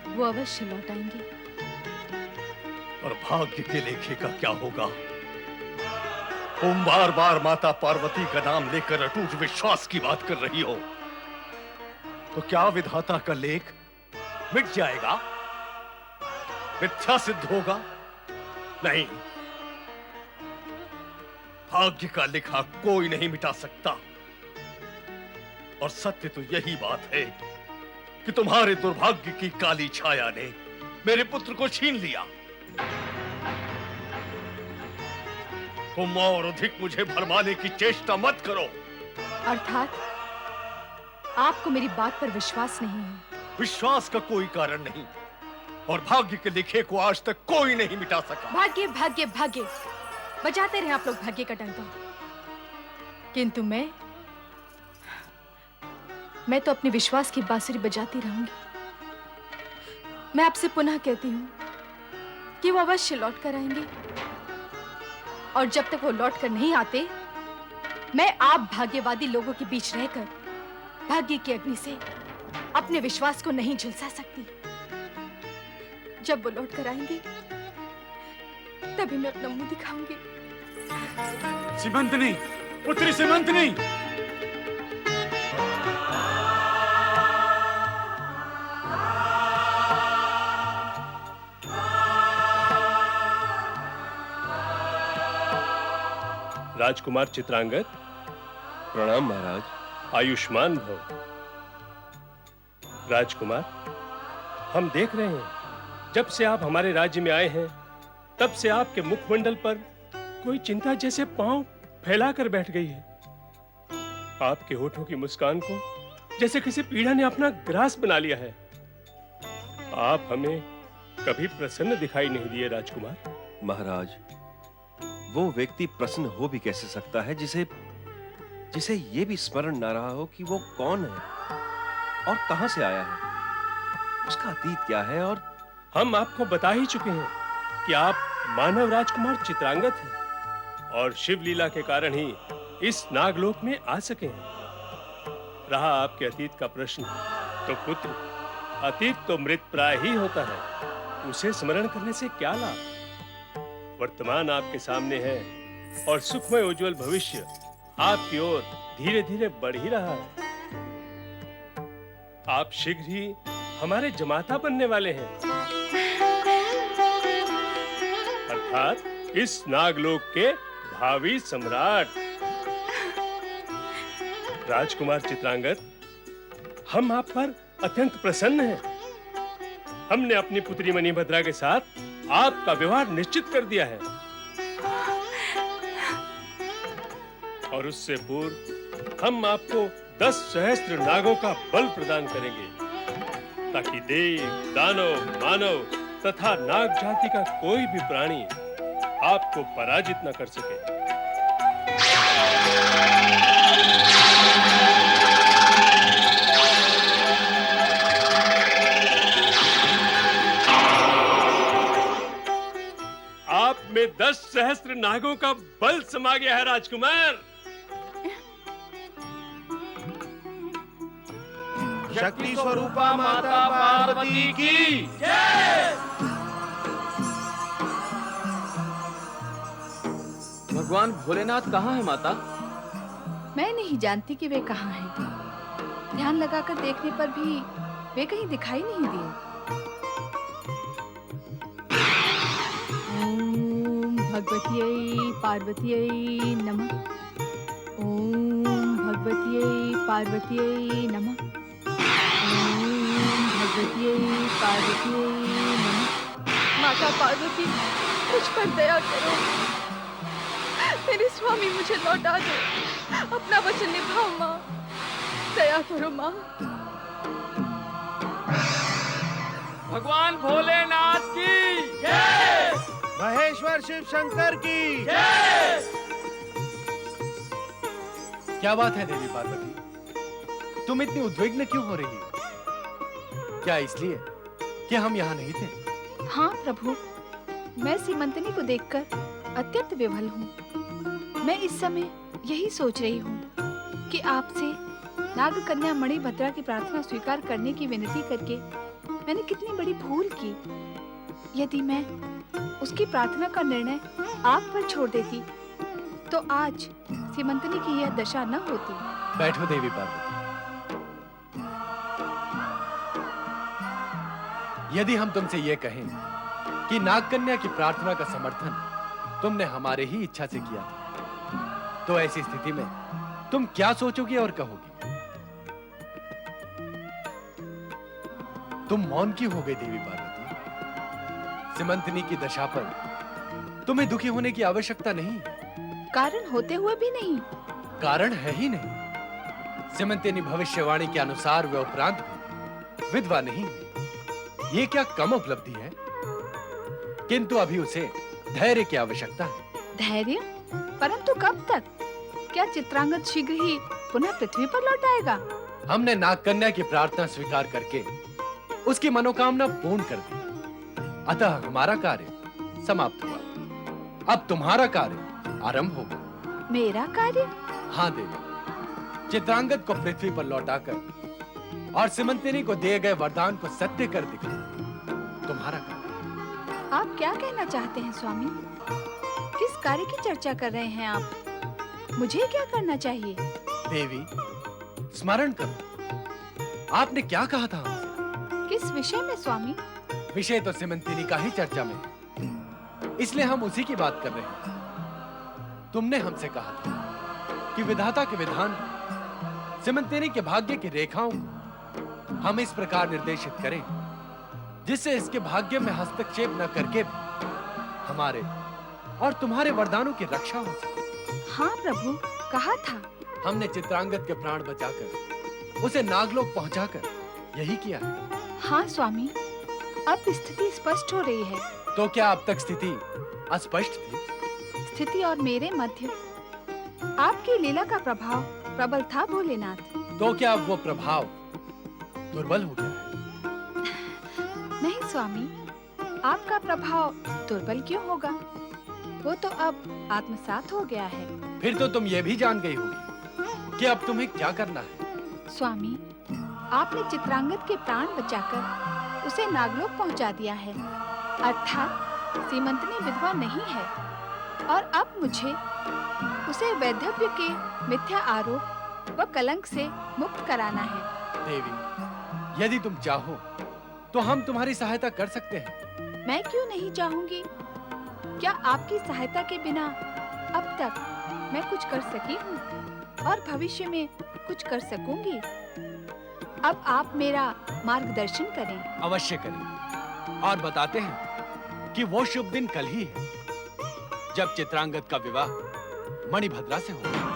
वो अवश्य लौट आएंगे। और भाग्य के लेखे का क्या होगा? तुम बार बार माता पार्वती का नाम लेकर अटूट विश्वास की बात कर रही हो, तो क्या विधाता का लेख मिट जाएगा? मिथ्या सिद्ध होगा? नहीं, भाग्य का लिखा कोई नहीं मिटा सकता। और सत्य तो यही बात है कि तुम्हारे दुर्भाग्य की काली छाया ने मेरे पुत्र को छीन लिया। तुम और अधिक मुझे भरमाने की चेष्टा मत करो। अर्थात आपको मेरी बात पर विश्वास नहीं है? विश्वास का कोई कारण नहीं, और भाग्य के लिखे को आज तक कोई नहीं मिटा सका। भाग्य भाग्य भाग्य बजाते रहे आप लोग भाग्य का डंका, किंतु मैं तो अपने विश्वास की बांसुरी बजाती रहूंगी। मैं आपसे पुनः कहती हूँ कि वो अवश्य लौट कर आएंगे, और जब तक वो लौट कर नहीं आते, मैं आप भाग्यवादी लोगों के बीच रहकर भाग्य की अग्नि से अपने विश्वास को नहीं झुलसा सकती। जब वो लौट कर आएंगे तभी मैं अपना मुंह दिखाऊंगी। सीमंतनी, पुत्री सीमंतनी। राजकुमार चित्रांगद, प्रणाम महाराज। आयुष्मान भव। राजकुमार, हम देख रहे हैं जब से आप हमारे राज्य में आए हैं तब से आपके मुखमंडल पर कोई चिंता जैसे पांव फैलाकर बैठ गई है। आपके होठों की मुस्कान को जैसे किसी पीड़ा ने अपना ग्रास बना लिया है। आप हमें कभी प्रसन्न दिखाई नहीं दिए राजकुमार। महाराज, वो व्यक्ति प्रसन्न हो भी कैसे सकता है जिसे ये भी स्मरण ना रहा हो कि वो कौन है और कहां से आया है, उसका अतीत क्या है। और हम आपको बता ही चुके हैं कि आप मानव राजकुमार चित्रांगद हैं और शिव लीला के कारण ही इस नागलोक में आ सके हैं। रहा आपके अतीत का प्रश्न, तो पुत्र, अतीत तो मृत प्राय ही होता है, उसे स्मरण करने से क्या लाभ। वर्तमान आपके सामने है और सुखमय उज्जवल भविष्य आपकी ओर धीरे धीरे बढ़ ही रहा है। आप शीघ्र ही हमारे जमाता बनने वाले हैं, अर्थात इस नागलोक के भावी सम्राट। राजकुमार चित्रांगद, हम आप पर अत्यंत प्रसन्न हैं। हमने अपनी पुत्री मणिभद्रा के साथ आपका विवाह निश्चित कर दिया है, और उससे पूर्व हम आपको 10 सहस्त्र नागों का बल प्रदान करेंगे, ताकि देव, दानव, मानव तथा नाग जाति का कोई भी प्राणी आपको पराजित न कर सके। आप में 10 सहस्त्र नागों का बल समा गया है राजकुमार। शक्ति स्वरूपा माता पार्वती की जय। भगवान भोलेनाथ कहाँ है माता? मैं नहीं जानती कि वे कहाँ हैं। ध्यान लगाकर देखने पर भी वे कहीं दिखाई नहीं दिए। ओम भगवत्यै पार्वत्यै नमः। ओम भगवत्यै पार्वत्यै नमः। ओम भगवत्यै पार्वत्यै नमः। माता पार्वती, मुझ पर दया करो, मेरे स्वामी मुझे लौटा दो, अपना वचन निभाओ माँ, दया करो माँ। भगवान भोलेनाथ की जय। महेश्वर शिव शंकर की जय। क्या बात है देवी पार्वती, तुम इतनी उद्विग्न क्यों हो रही हो? क्या इसलिए कि हम यहाँ नहीं थे? हाँ प्रभु, मैं सीमंतनी को देखकर अत्यंत विवल हूँ। मैं इस समय यही सोच रही हूँ कि आपसे नाग कन्या मणिभद्रा की प्रार्थना स्वीकार करने की विनती करके मैंने कितनी बड़ी भूल की। यदि मैं उसकी प्रार्थना का निर्णय आप पर छोड़ देती तो आज सीमंतनी की यह दशा न होती। बैठो देवी पार्वती। यदि हम तुमसे ये कहें कि नाग कन्या की प्रार्थना का समर्थन तुमने हमारे ही इच्छा से किया था, तो ऐसी स्थिति में तुम क्या सोचोगी और कहोगी? तुम मौन क्यों हो गई देवी पार्वती? सिमंतनी की दशा पर तुम्हें दुखी होने की आवश्यकता नहीं। कारण होते हुए भी नहीं। कारण है ही नहीं। सिमंतनी भविष्यवाणी के अनुसार वे उपरांत भी विधवा नहीं हुई। ये क्या कम उपलब्धि है? किंतु अभी उसे धैर्य की आवश्यकता है। धैर्य? परंतु कब तक? क्या चित्रांगद शीघ्र ही पुनः पृथ्वी पर लौट आएगा? हमने नागकन्या की प्रार्थना स्वीकार करके उसकी मनोकामना पूर्ण कर दी। अतः हमारा कार्य समाप्त हुआ। अब तुम्हारा कार्य आरंभ होगा। मेरा कार्य? हाँ देवी, चित्रांगद को पृथ्वी पर लौटाकर और सिमंतिनी को दिए गए वरदान को सत्य कर दिखा तुम्हारा कार्य। आप क्या कहना चाहते हैं स्वामी? किस कार्य की चर्चा कर रहे हैं आप? मुझे क्या करना चाहिए? देवी, स्मरण करो, आपने क्या कहा था हमसे? किस विषय में स्वामी? विषय तो सिमंतिनी का ही चर्चा में है, इसलिए हम उसी की बात कर रहे हैं। तुमने हमसे कहा था कि विधाता के विधान सिमंतिनी के भाग्य की रेखाओं को हम इस प्रकार निर्देशित करें जिससे इसके भाग्य में हस्तक्षेप न करके भी हमारे और तुम्हारे वरदानों की रक्षा हो सके। हाँ प्रभु, कहा था। हमने चित्रांगद के प्राण बचाकर उसे नागलोक पहुंचाकर यही किया है। हाँ स्वामी, अब स्थिति स्पष्ट हो रही है। तो क्या अब तक स्थिति अस्पष्ट थी? स्थिति और मेरे मध्य आपकी लीला का प्रभाव प्रबल था भोलेनाथ। तो क्या अब वो प्रभाव दुर्बल हो गया है? नहीं स्वामी, आपका प्रभाव दुर्बल क्यों होगा? वो तो अब आत्मसात हो गया है। फिर तो तुम ये भी जान गई होगी कि अब तुम्हें क्या करना है। स्वामी, आपने चित्रांगद के प्राण बचाकर उसे नागलोक पहुंचा दिया है, अर्थात सीमंतनी विधवा नहीं है, और अब मुझे उसे वैधव्य के मिथ्या आरोप व कलंक से मुक्त कराना है। देवी, यदि तुम चाहो तो हम तुम्हारी सहायता कर सकते हैं। मैं क्यों नहीं चाहूंगी? क्या आपकी सहायता के बिना अब तक मैं कुछ कर सकी हूँ और भविष्य में कुछ कर सकूंगी? अब आप मेरा मार्गदर्शन करें। अवश्य करें, और बताते हैं कि वो शुभ दिन कल ही है जब चित्रांगद का विवाह मणिभद्रा से होगा।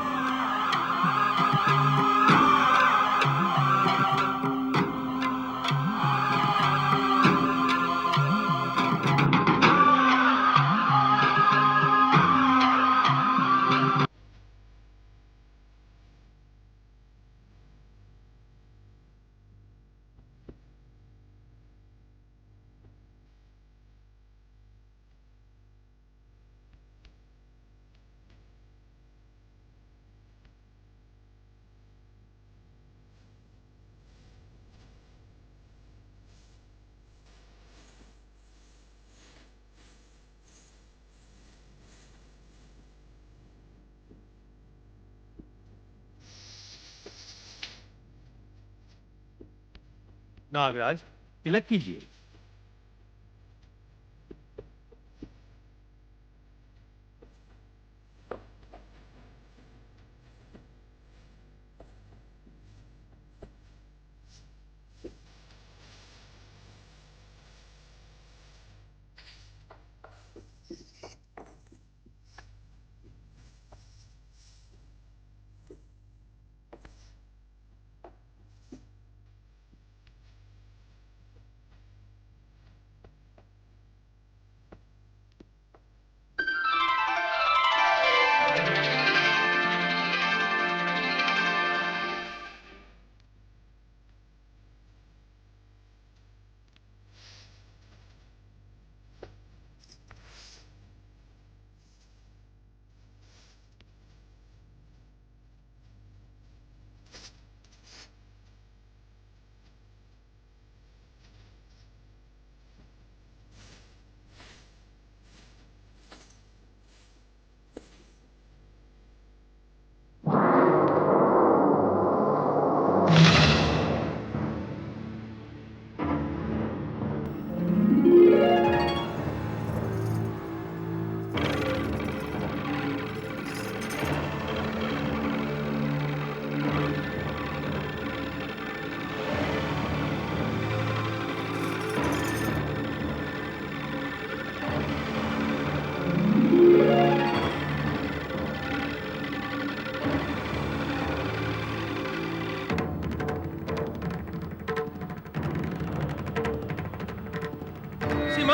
नागराज, तिलक कीजिए।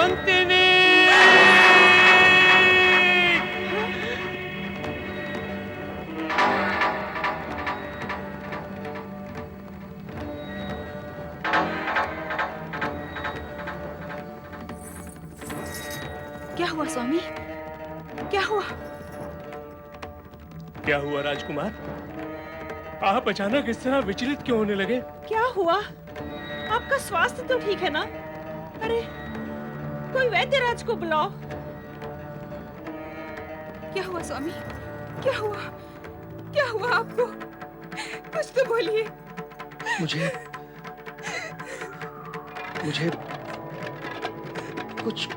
सीमंतिनी! क्या हुआ स्वामी? क्या हुआ? क्या हुआ राजकुमार? आप अचानक इस तरह विचलित क्यों होने लगे? क्या हुआ? आपका स्वास्थ्य तो ठीक है ना? अरे कोई वैद्य राज को बुलाओ। क्या हुआ स्वामी? क्या हुआ? क्या हुआ आपको? कुछ तो बोलिए। मुझे कुछ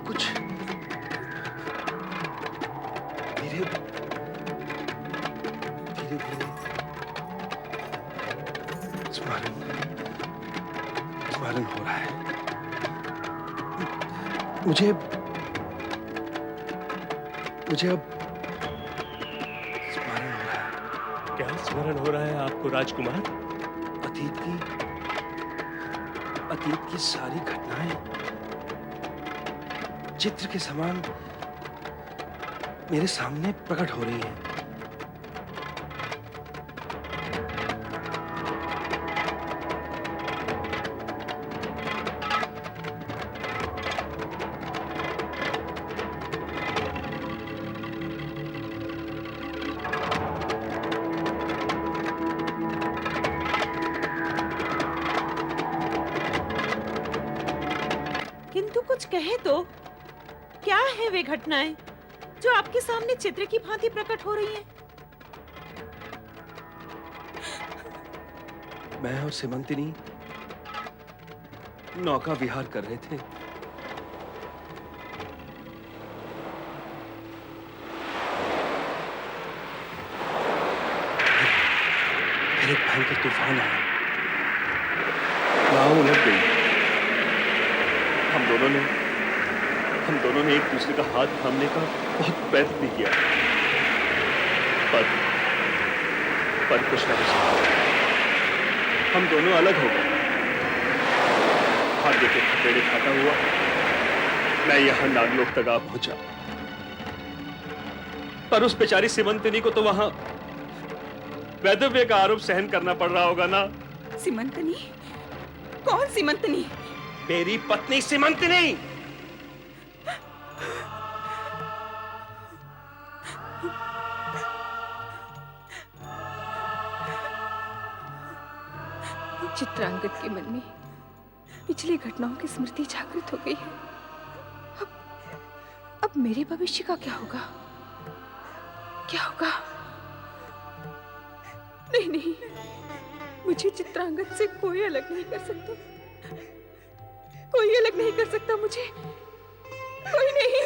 धीरे धीरे स्मरण हो रहा है। मुझे अब स्मरण हो रहा है। क्या स्मरण हो रहा है आपको राजकुमार? अतीत की सारी घटनाएं चित्र के समान मेरे सामने प्रकट हो रही हैं। किंतु कुछ कहे तो, क्या है वे घटनाएं जो आपके सामने चित्र की भांति प्रकट हो रही हैं? मैं और सीमंतिनी नौका विहार कर रहे थे। फिर एक भयंकर तूफान आया। नाव उलट गई। हम दोनों ने एक दूसरे का हाथ थामने का बहुत प्रयत्न भी किया, पर कुछ न कुछ हम दोनों अलग हो गए। भाग्य के खतरे खाता हुआ मैं यहां नागलोक तक आ पहुंचा, पर उस बेचारी सीमंतिनी को तो वहां वैधव्य का आरोप सहन करना पड़ रहा होगा ना। सीमंतिनी? कौन सीमंतिनी? मेरी पत्नी सीमंतिनी। चित्रांगद के मन में पिछली घटनाओं की स्मृति जागृत हो गई है। अब मेरे भविष्य का क्या होगा? क्या होगा? नहीं, मुझे चित्रांगद से कोई अलग नहीं कर सकता। कोई अलग नहीं कर सकता मुझे। कोई नहीं।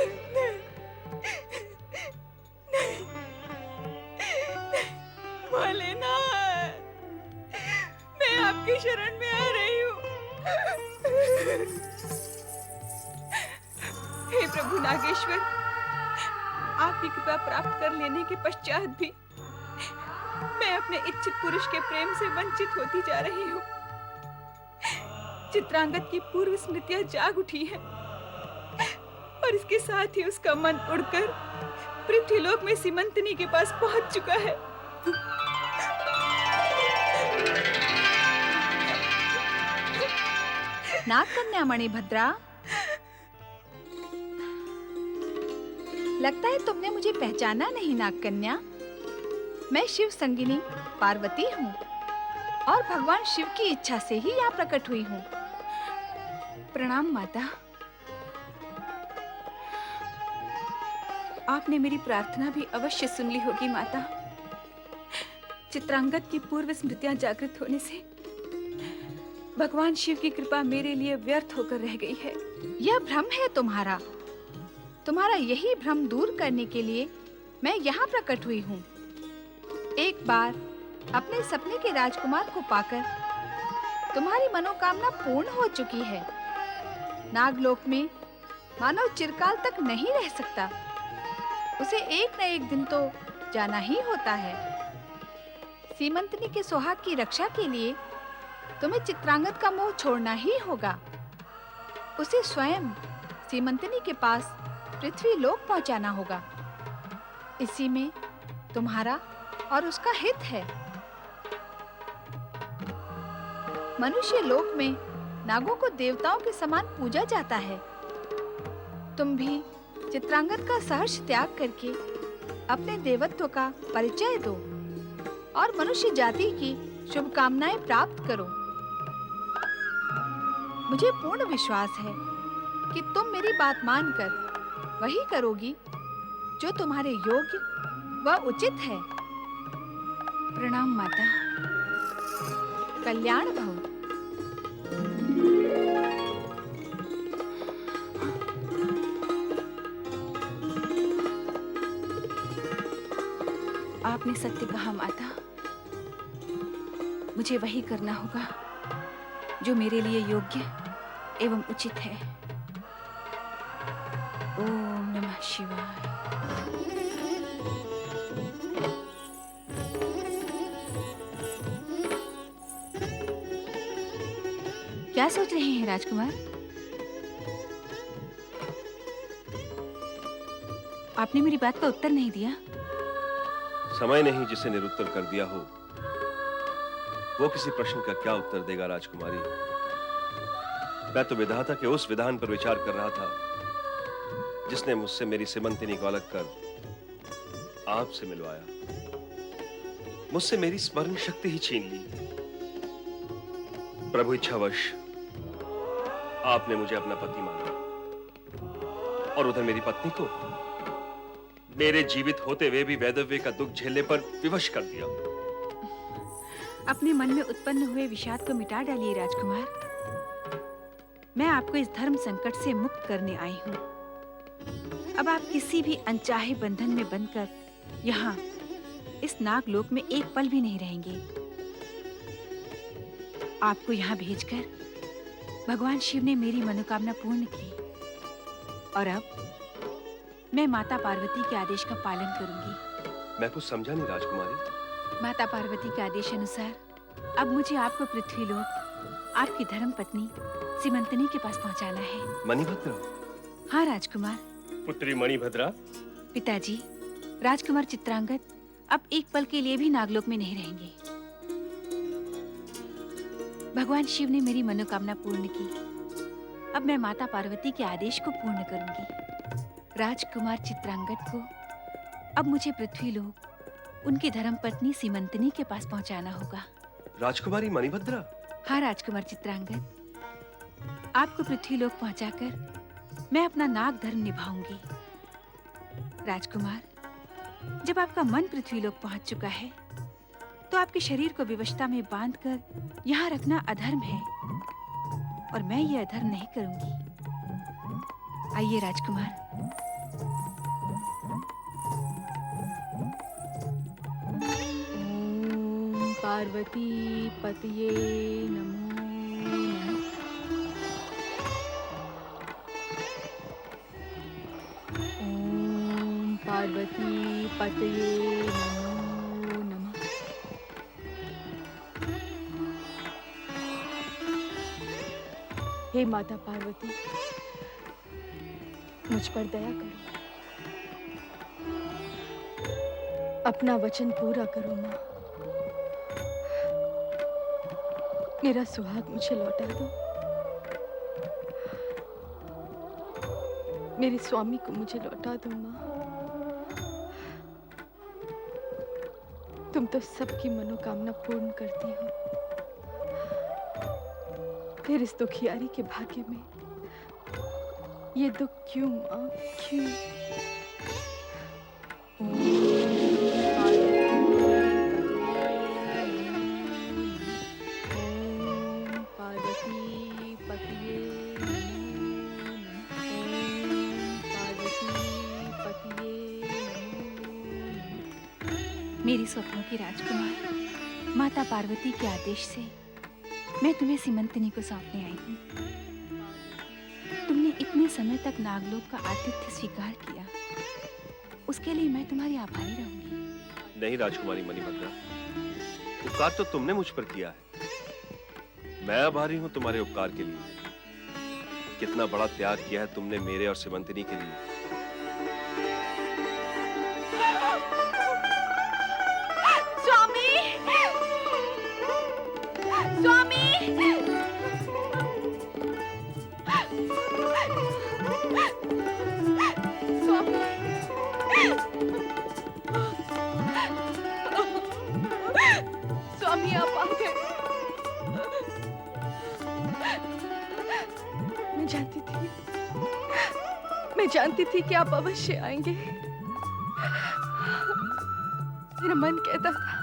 भोलेनाथ, मैं आपकी शरण में आ रही हूँ। हे प्रभु नागेश्वर, आपकी कृपा प्राप्त कर लेने के पश्चात भी मैं अपने इच्छित पुरुष के प्रेम से वंचित होती जा रही हूँ। चित्रांगद की पूर्व स्मृतियां जाग उठी हैं और इसके साथ ही उसका मन उड़कर पृथ्वीलोक में सीमंतिनी के पास पहुंच चुका है। नागकन्या मणिभद्रा, लगता है तुमने मुझे पहचाना नहीं। नागकन्या, मैं शिव संगिनी पार्वती हूँ और भगवान शिव की इच्छा से ही यहाँ प्रकट हुई हूँ। प्रणाम माता। आपने मेरी प्रार्थना भी अवश्य सुन ली होगी माता। चित्रांगद की पूर्व स्मृतियां जागृत होने से भगवान शिव की कृपा मेरे लिए व्यर्थ होकर रह गई है। यह भ्रम है तुम्हारा। तुम्हारा यही भ्रम दूर करने के लिए मैं यहाँ प्रकट हुई हूँ। एक बार अपने सपने के राजकुमार को पाकर तुम्हारी मनोकामना पूर्ण हो चुकी है। नागलोक में मानव चिरकाल तक नहीं रह सकता। उसे एक न एक दिन तो जाना ही होता है। सीमंतिनी के सुहाग की रक्षा के लिए तुम्हें चित्रांगद का मोह छोड़ना ही होगा। उसे स्वयं सीमंतनी के पास पृथ्वी लोक पहुंचाना होगा। इसी में तुम्हारा और उसका हित है। मनुष्य लोक में नागों को देवताओं के समान पूजा जाता है। तुम भी चित्रांगद का सहर्ष त्याग करके अपने देवत्व का परिचय दो और मनुष्य जाति की शुभकामनाएं प्राप्त करो। मुझे पूर्ण विश्वास है कि तुम मेरी बात मानकर वही करोगी जो तुम्हारे योग्य व उचित है। प्रणाम माता। कल्याण भव। आपने सत्य कहा माता। मुझे वही करना होगा जो मेरे लिए योग्य एवं उचित है। ओम नमः शिवाय। क्या सोच रहे हैं राजकुमार? आपने मेरी बात का उत्तर नहीं दिया। समय नहीं जिसे निरुत्तर कर दिया हो, वो किसी प्रश्न का क्या उत्तर देगा राजकुमारी। मैं तो विधाता के उस विधान पर विचार कर रहा था जिसने मुझसे मेरी सीमंतिनी को अलग कर आपसे मिलवाया, मुझसे मेरी स्मरण शक्ति ही छीन ली। प्रभु इच्छावश आपने मुझे अपना पति माना और उधर मेरी पत्नी को मेरे जीवित होते हुए भी वैधव्य का दुख झेलने पर विवश कर दिया। अपने मन में उत्पन्न हुए विषाद को मिटा डालिए राजकुमार। मैं आपको इस धर्म संकट से मुक्त करने आई हूँ। अब आप किसी भी अनचाहे बंधन में बंधकर यहाँ इस नागलोक में एक पल भी नहीं रहेंगे। आपको यहाँ भेजकर भगवान शिव ने मेरी मनोकामना पूर्ण की और अब मैं माता पार्वती के आदेश का पालन करूंगी। मैं कुछ समझा नहीं राजकुमारी। माता पार्वती के आदेश अनुसार अब मुझे आपको पृथ्वीलोक आपकी धर्म पत्नी सीमंतनी के पास पहुंचाना है। मणिभद्रा? हाँ राजकुमार। पुत्री मणिभद्रा? पिताजी, राजकुमार चित्रांगद अब एक पल के लिए भी नागलोक में नहीं रहेंगे। भगवान शिव ने मेरी मनोकामना पूर्ण की। अब मैं माता पार्वती के आदेश को पूर्ण करूंगी। राजकुमार चित्रांगद को अब मुझे पृथ्वीलोक उनकी धर्मपत्नी सीमंतनी के पास पहुंचाना होगा। राजकुमारी मणिभद्रा? हाँ राजकुमार चित्रांगद, आपको पृथ्वीलोक पहुंचाकर मैं अपना नाग धर्म निभाऊंगी। राजकुमार, जब आपका मन पृथ्वीलोक पहुंच चुका है तो आपके शरीर को विवशता में बांधकर यहाँ रखना अधर्म है और मैं ये अधर्म नहीं करूंगी। आइए राजकुमार। ओम पार्वती पतये नमो नमः। ओम पार्वती पतये नमो नमः। हे माता पार्वती, मुझ पर दया करो, अपना वचन पूरा करो माँ। मेरा सुहाग मुझे लौटा दो, मेरे स्वामी को मुझे लौटा दो माँ। तुम तो सबकी मनोकामना पूर्ण करती हो, फिर इस दुखियारी के भाग्य में ये दुख क्यों माँ, क्यों? ओम पार्वती पतिये नमो नमः। ओम पार्वती पतिये नमो नमः। मेरी स्वप्नों की राजकुमार माता पार्वती के आदेश से मैं तुम्हें सीमंतनी को सौंपने आई हूँ। तुमने इतने समय तक नागलोक का आतिथ्य स्वीकार किया, उसके लिए मैं तुम्हारी आभारी रहूंगी। नहीं राजकुमारी मणिभद्रा, उपकार तो तुमने मुझ पर किया है। मैं आभारी हूं तुम्हारे उपकार के लिए। कितना बड़ा त्याग किया है तुमने मेरे और सिमंतिनी के लिए। स्वामी, स्वामी, स्वामी आप आ गए। मैं जानती थी कि आप अवश्य आएंगे। मेरा मन कहता था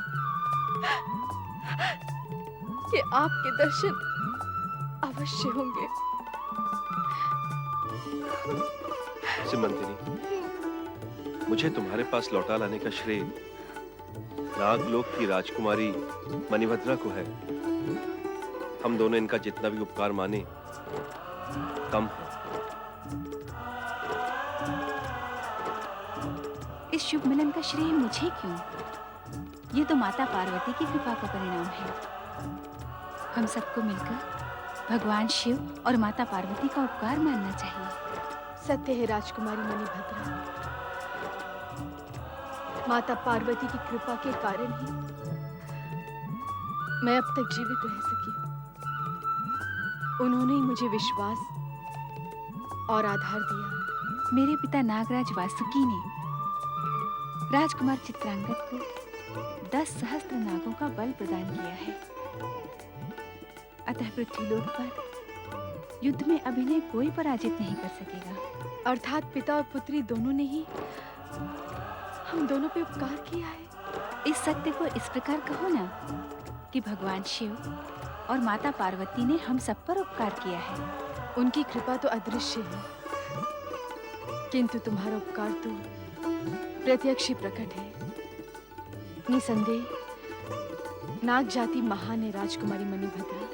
कि आपके दर्शन अवश्य होंगे। सिमंतिनी, मुझे तुम्हारे पास लौटा लाने का श्रेय नागलोक की राजकुमारी मणिभद्रा को है। हम दोनों इनका जितना भी उपकार माने कम है। इस शुभ मिलन का श्रेय मुझे क्यों? ये तो माता पार्वती की कृपा का परिणाम है। हम सबको मिलकर भगवान शिव और माता पार्वती का उपकार मानना चाहिए। सत्य है राजकुमारी मणिभद्रा, माता पार्वती की कृपा के कारण ही मैं अब तक जीवित रह सकी। उन्होंने ही मुझे विश्वास और आधार दिया। मेरे पिता नागराज वासुकी ने राजकुमार चित्रांगद को 10 सहस्त्र नागों का बल प्रदान किया है। अतः पृथ्वीलोक पर युद्ध में अभिनय कोई पराजित नहीं कर सकेगा। अर्थात पिता और पुत्री दोनों ने ही हम दोनों पे उपकार किया है। इस सत्य को इस प्रकार कहो ना कि भगवान शिव और माता पार्वती ने हम सब पर उपकार किया है। उनकी कृपा तो अदृश्य है, किंतु तुम्हारा उपकार तो प्रत्यक्ष ही प्रकट है। निसंदेह नाग जाति महान है राजकुमारी मणिभद्रा।